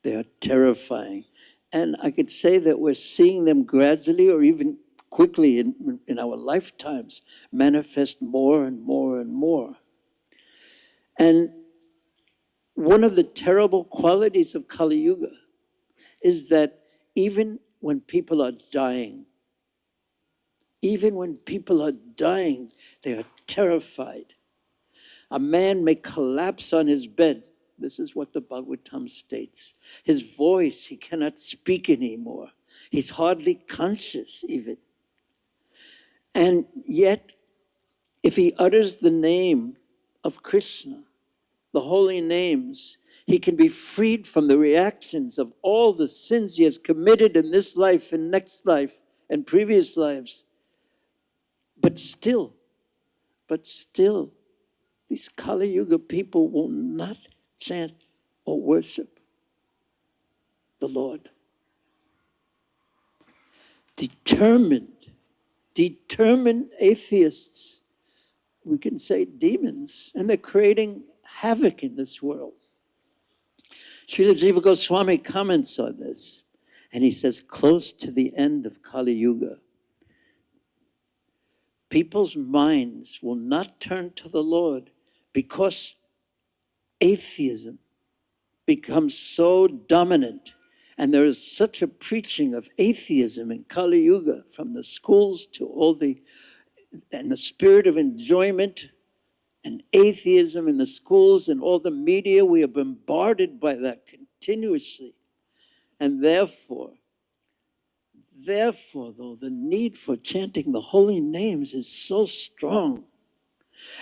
They are terrifying. And I could say that we're seeing them gradually or even quickly in our lifetimes manifest more and more and more. And one of the terrible qualities of Kali Yuga is that even when people are dying, they are terrified. A man may collapse on his bed. This is what the Bhagavatam states. His voice, he cannot speak anymore. He's hardly conscious even. And yet, if he utters the name of Krishna, the holy names, he can be freed from the reactions of all the sins he has committed in this life and next life and previous lives. But still, these Kali Yuga people will not chant or worship the Lord. Determined atheists, we can say demons, and they're creating havoc in this world. Srila Jiva Goswami comments on this, and he says, close to the end of Kali Yuga, people's minds will not turn to the Lord because atheism becomes so dominant. And there is such a preaching of atheism in Kali Yuga, from the schools to and the spirit of enjoyment and atheism in the schools and all the media. We are bombarded by that continuously. And therefore, though, the need for chanting the holy names is so strong.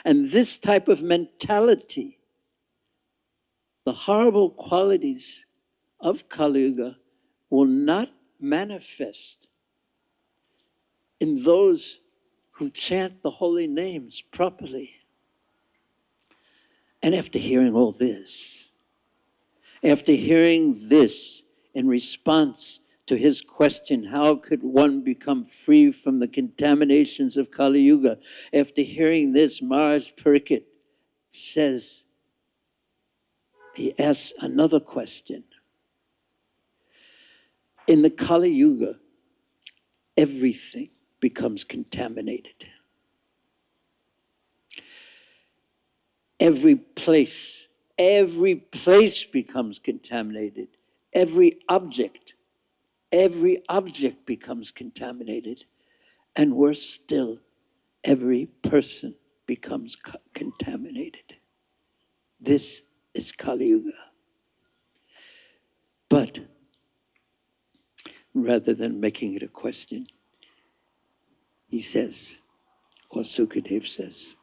And this type of mentality, the horrible qualities of Kali Yuga, will not manifest in those who chant the holy names properly. And after hearing in response to his question, how could one become free from the contaminations of Kali Yuga? After hearing this, Maharaj Pariksit says, he asks another question. In the Kali Yuga, everything becomes contaminated. Every place becomes contaminated. Every object becomes contaminated. And worse still, every person becomes contaminated. This is Kali Yuga. But rather than making it a question, he says, or Sukadev says,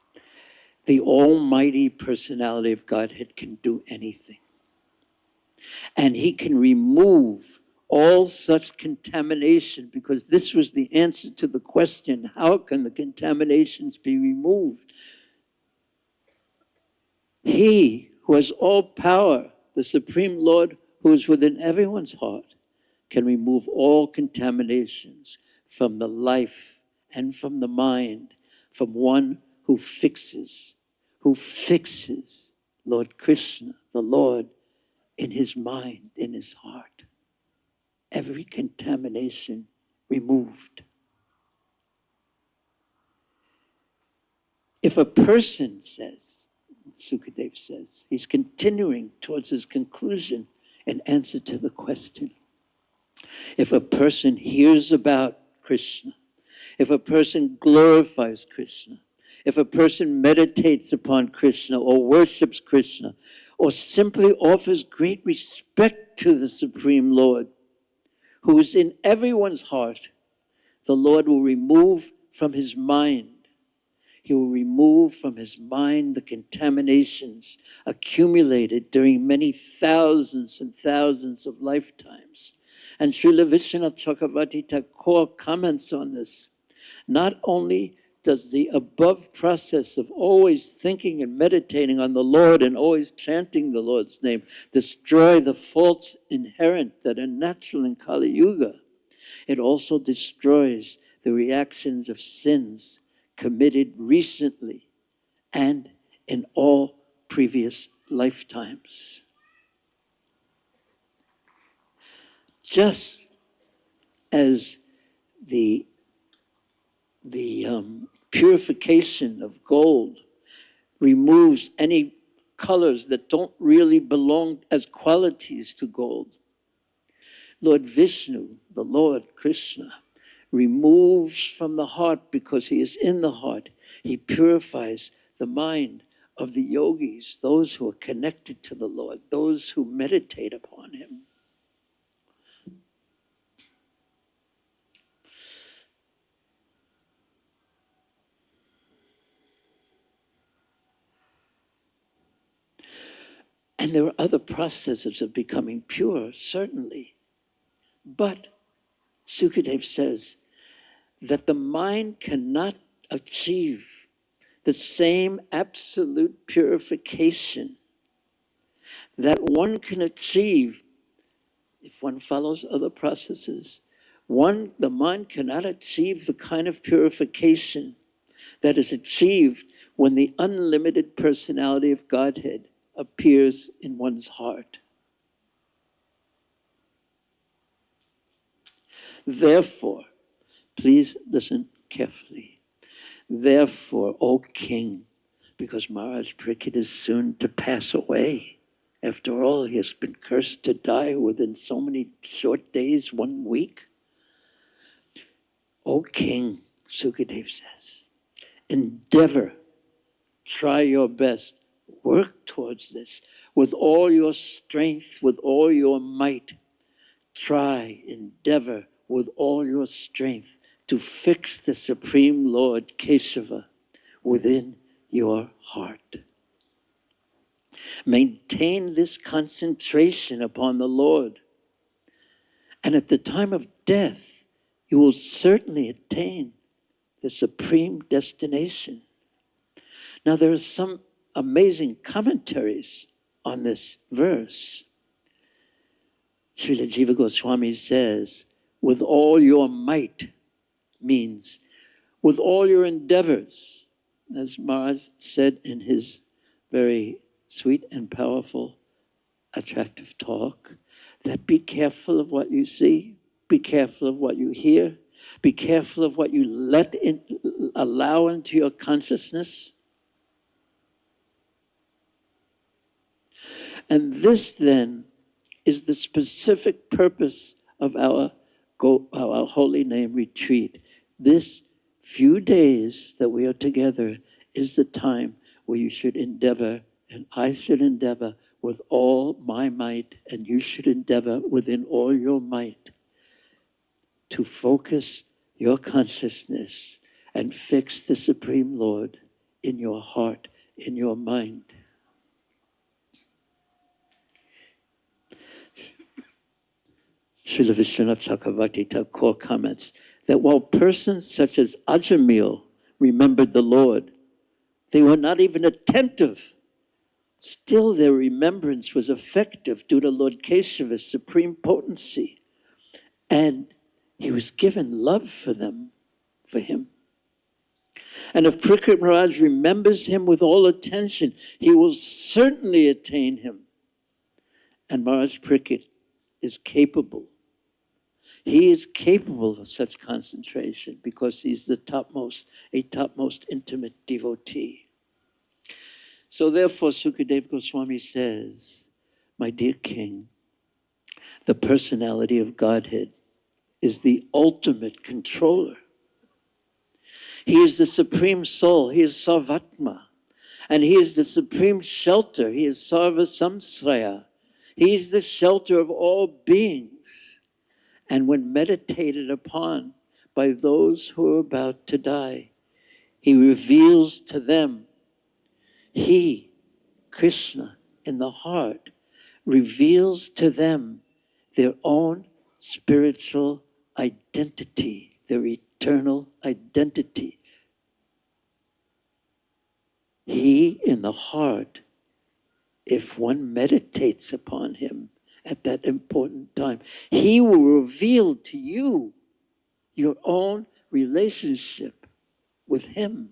the almighty personality of Godhead can do anything. And he can remove all such contamination, because this was the answer to the question, how can the contaminations be removed? He who has all power, the Supreme Lord who is within everyone's heart, can remove all contaminations from the life and from the mind, from one who fixes Lord Krishna, the Lord, in his mind, in his heart. Every contamination removed. If a person says, Sukadev says, he's continuing towards his conclusion in answer to the question. If a person hears about Krishna, if a person glorifies Krishna, if a person meditates upon Krishna or worships Krishna, or simply offers great respect to the Supreme Lord, who is in everyone's heart, the Lord will remove from his mind. He will remove from his mind the contaminations accumulated during many thousands and thousands of lifetimes. And Srila Vishwanath Chakravarti Thakur comments on this. Not only does the above process of always thinking and meditating on the Lord and always chanting the Lord's name destroy the faults inherent that are natural in Kali Yuga, it also destroys the reactions of sins committed recently and in all previous lifetimes. Just as the purification of gold removes any colors that don't really belong as qualities to gold, Lord Vishnu, the Lord Krishna, removes from the heart, because he is in the heart. He purifies the mind of the yogis, those who are connected to the Lord, those who meditate upon him. And there are other processes of becoming pure, certainly. But Sukadev says that the mind cannot achieve the same absolute purification that one can achieve if one follows other processes. The mind cannot achieve the kind of purification that is achieved when the unlimited personality of Godhead appears in one's heart. Therefore, please listen carefully. Therefore, O King, because Maharaj Pariksit is soon to pass away. After all, he has been cursed to die within so many short days, 1 week. O King, Sukadev says, endeavor, try your best, work towards this with all your strength, with all your might. Try, endeavor with all your strength to fix the Supreme Lord Keshava within your heart. Maintain this concentration upon the Lord. And at the time of death, you will certainly attain the supreme destination. Now, there are some amazing commentaries on this verse. Srila Jiva Goswami says, with all your might means with all your endeavors, as Maharaj said in his very sweet and powerful, attractive talk, that be careful of what you see, be careful of what you hear, be careful of what you allow into your consciousness. And this then is the specific purpose of our Holy Name retreat. This few days that we are together is the time where you should endeavor, and I should endeavor with all my might, and you should endeavor within all your might to focus your consciousness and fix the Supreme Lord in your heart, in your mind. Srila Vishwanath Chakravarti Thakur comments that while persons such as Ajamil remembered the Lord, they were not even attentive. Still, their remembrance was effective due to Lord Kesava's supreme potency, and he was given love for them, for him. And if Parikrit Maharaj remembers him with all attention, he will certainly attain him. And Maharaj Parikrit is capable. He is capable of such concentration because he's a topmost intimate devotee. So therefore, Sukadeva Goswami says, my dear king, the personality of Godhead is the ultimate controller. He is the supreme soul. He is Sarvatma. And he is the supreme shelter. He is Sarva Samsraya. He is the shelter of all beings. And when meditated upon by those who are about to die, he reveals to them, he, Krishna, in the heart, reveals to them their own spiritual identity, their eternal identity. He, in the heart, if one meditates upon him at that important time, he will reveal to you your own relationship with him.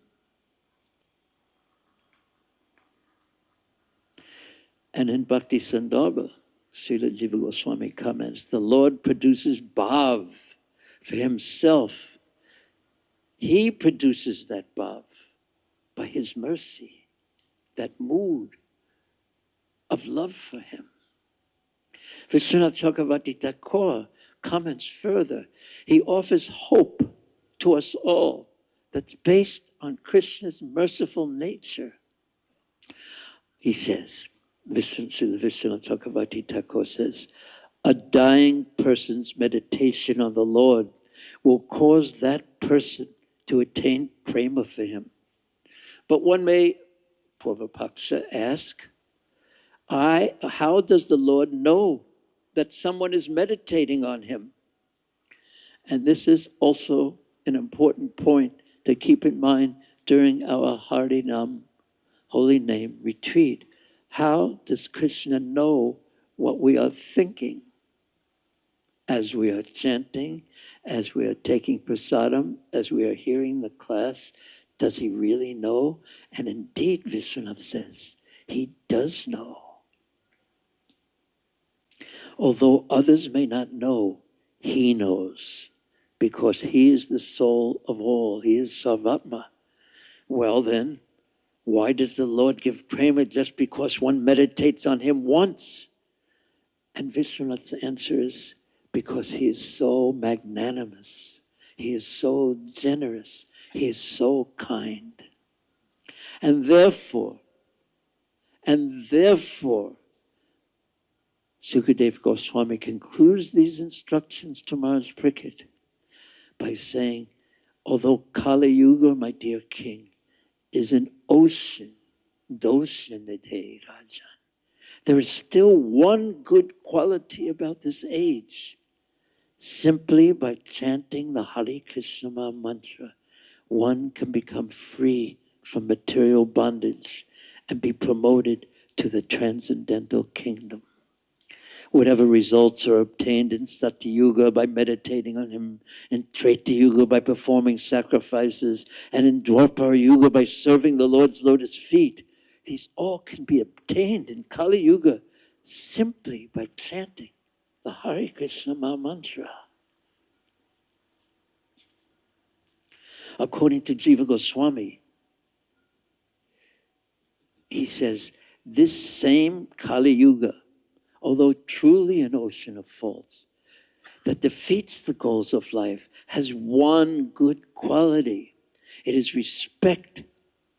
And in Bhakti Sandarbha, Srila Jiva Goswami comments, the Lord produces bhav for himself. He produces that bhav by his mercy, that mood of love for him. Vishwanath Chakravarti Thakur comments further. He offers hope to us all that's based on Krishna's merciful nature. He says, Vishwanath Chakravarti Thakur says, a dying person's meditation on the Lord will cause that person to attain prema for him. But one may, Purvapaksha, ask, how does the Lord know that someone is meditating on him? And this is also an important point to keep in mind during our Harinam, Holy Name retreat. How does Krishna know what we are thinking as we are chanting, as we are taking prasadam, as we are hearing the class? Does he really know? And indeed, Vishwanath says, he does know. Although others may not know, he knows, because he is the soul of all. He is Sarvatma. Well then, why does the Lord give prema just because one meditates on him once? And Vishwanath's answer is, because he is so magnanimous. He is so generous. He is so kind. And therefore, Sukadeva Goswami concludes these instructions to Maharaj Parikrit by saying, although Kali Yuga, my dear king, is an ocean, Doshanade Rajan, there is still one good quality about this age. Simply by chanting the Hare Krishna mantra, one can become free from material bondage and be promoted to the transcendental kingdom. Whatever results are obtained in Satya Yuga by meditating on him, in Treta Yuga by performing sacrifices, and in Dwapara Yuga by serving the Lord's lotus feet, these all can be obtained in Kali Yuga simply by chanting the Hare Krishna Maha Mantra. According to Jiva Goswami, he says, this same Kali Yuga, although truly an ocean of faults, that defeats the goals of life, has one good quality. It is respect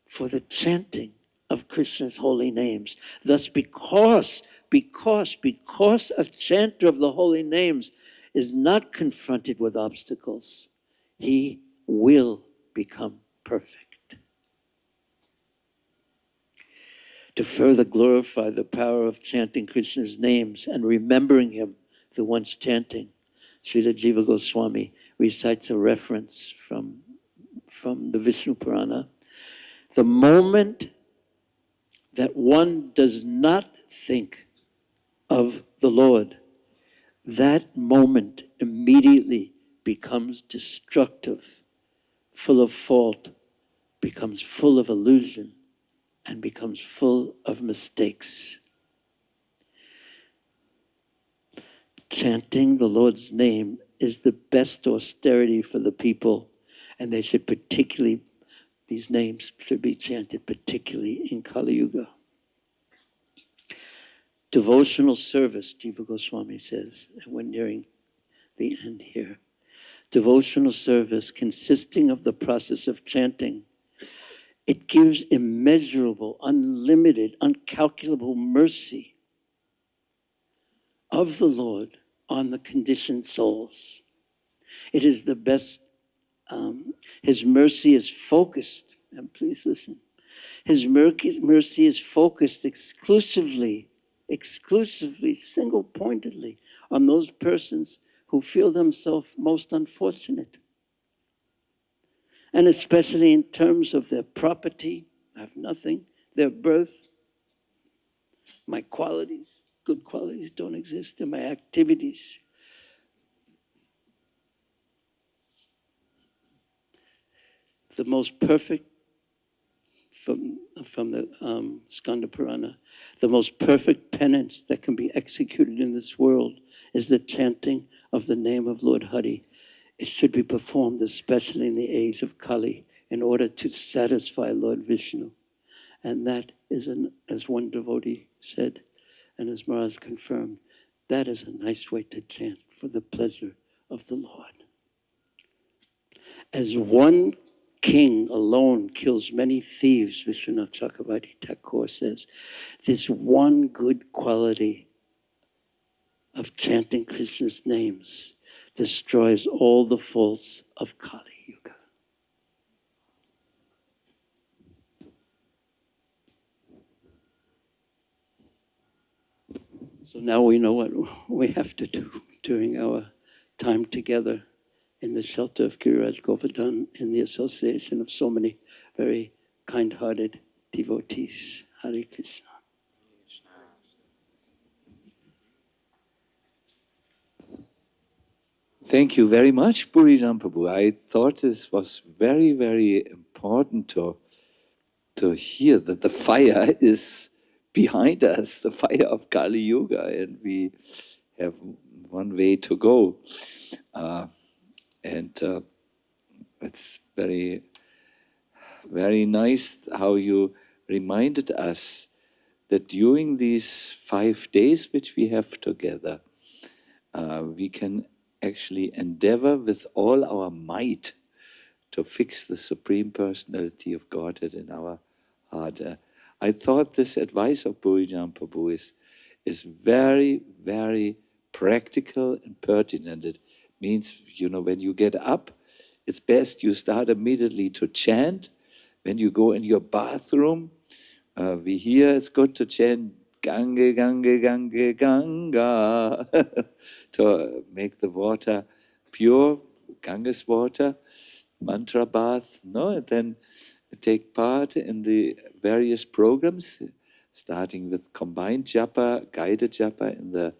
for the chanting of Krishna's holy names. Thus, because a chanter of the holy names is not confronted with obstacles, he will become perfect. To further glorify the power of chanting Krishna's names and remembering him through one's chanting, Srila Jiva Goswami recites a reference from the Vishnu Purana. The moment that one does not think of the Lord, that moment immediately becomes destructive, full of fault, becomes full of illusion, and becomes full of mistakes. Chanting the Lord's name is the best austerity for the people, and they should particularly, these names should be chanted particularly in Kali Yuga. Devotional service, Jiva Goswami says, and we're nearing the end here. Devotional service consisting of the process of chanting, it gives immeasurable, unlimited, uncalculable mercy of the Lord on the conditioned souls. It is the best, his mercy is focused, and please listen, his mercy is focused exclusively, single-pointedly on those persons who feel themselves most unfortunate. And especially in terms of their property, I have nothing, their birth, my qualities, good qualities don't exist, and my activities. The most perfect, from the Skanda Purana, the most perfect penance that can be executed in this world is the chanting of the name of Lord Hari. It should be performed especially in the age of Kali in order to satisfy Lord Vishnu. And that is, as one devotee said, and as Maharaj confirmed, that is a nice way to chant for the pleasure of the Lord. As one king alone kills many thieves, Vishwanath Chakravarti Thakur says, this one good quality of chanting Krishna's names destroys all the faults of Kali Yuga. So now we know what we have to do during our time together in the shelter of Giriraj Govardhan, in the association of so many very kind-hearted devotees. Hare Krishna. Thank you very much, Burijan Prabhu. I thought this was very, very important to hear that the fire is behind us, the fire of Kali Yuga, and we have one way to go. It's very, very nice how you reminded us that during these 5 days which we have together, we can actually endeavor with all our might to fix the Supreme Personality of Godhead in our heart. I thought this advice of Burijan Prabhu is very, very practical and pertinent. It means, when you get up, it's best you start immediately to chant. When you go in your bathroom, we hear it's good to chant Gange, Gange, Gange, Ganga to make the water pure, Ganges water, mantra bath, no? And then take part in the various programs, starting with combined japa, guided japa in the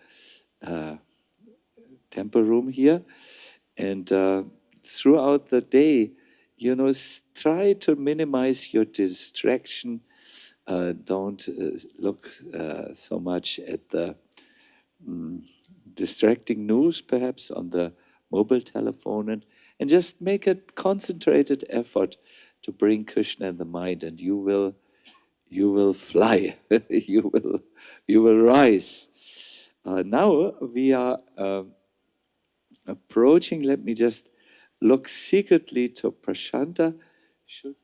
temple room here. And throughout the day, try to minimize your distraction. Don't look so much at the distracting news, perhaps on the mobile telephone, and just make a concentrated effort to bring Krishna in the mind, and you will fly. you will rise. Now we are approaching. Let me just look secretly to Prashanta. Should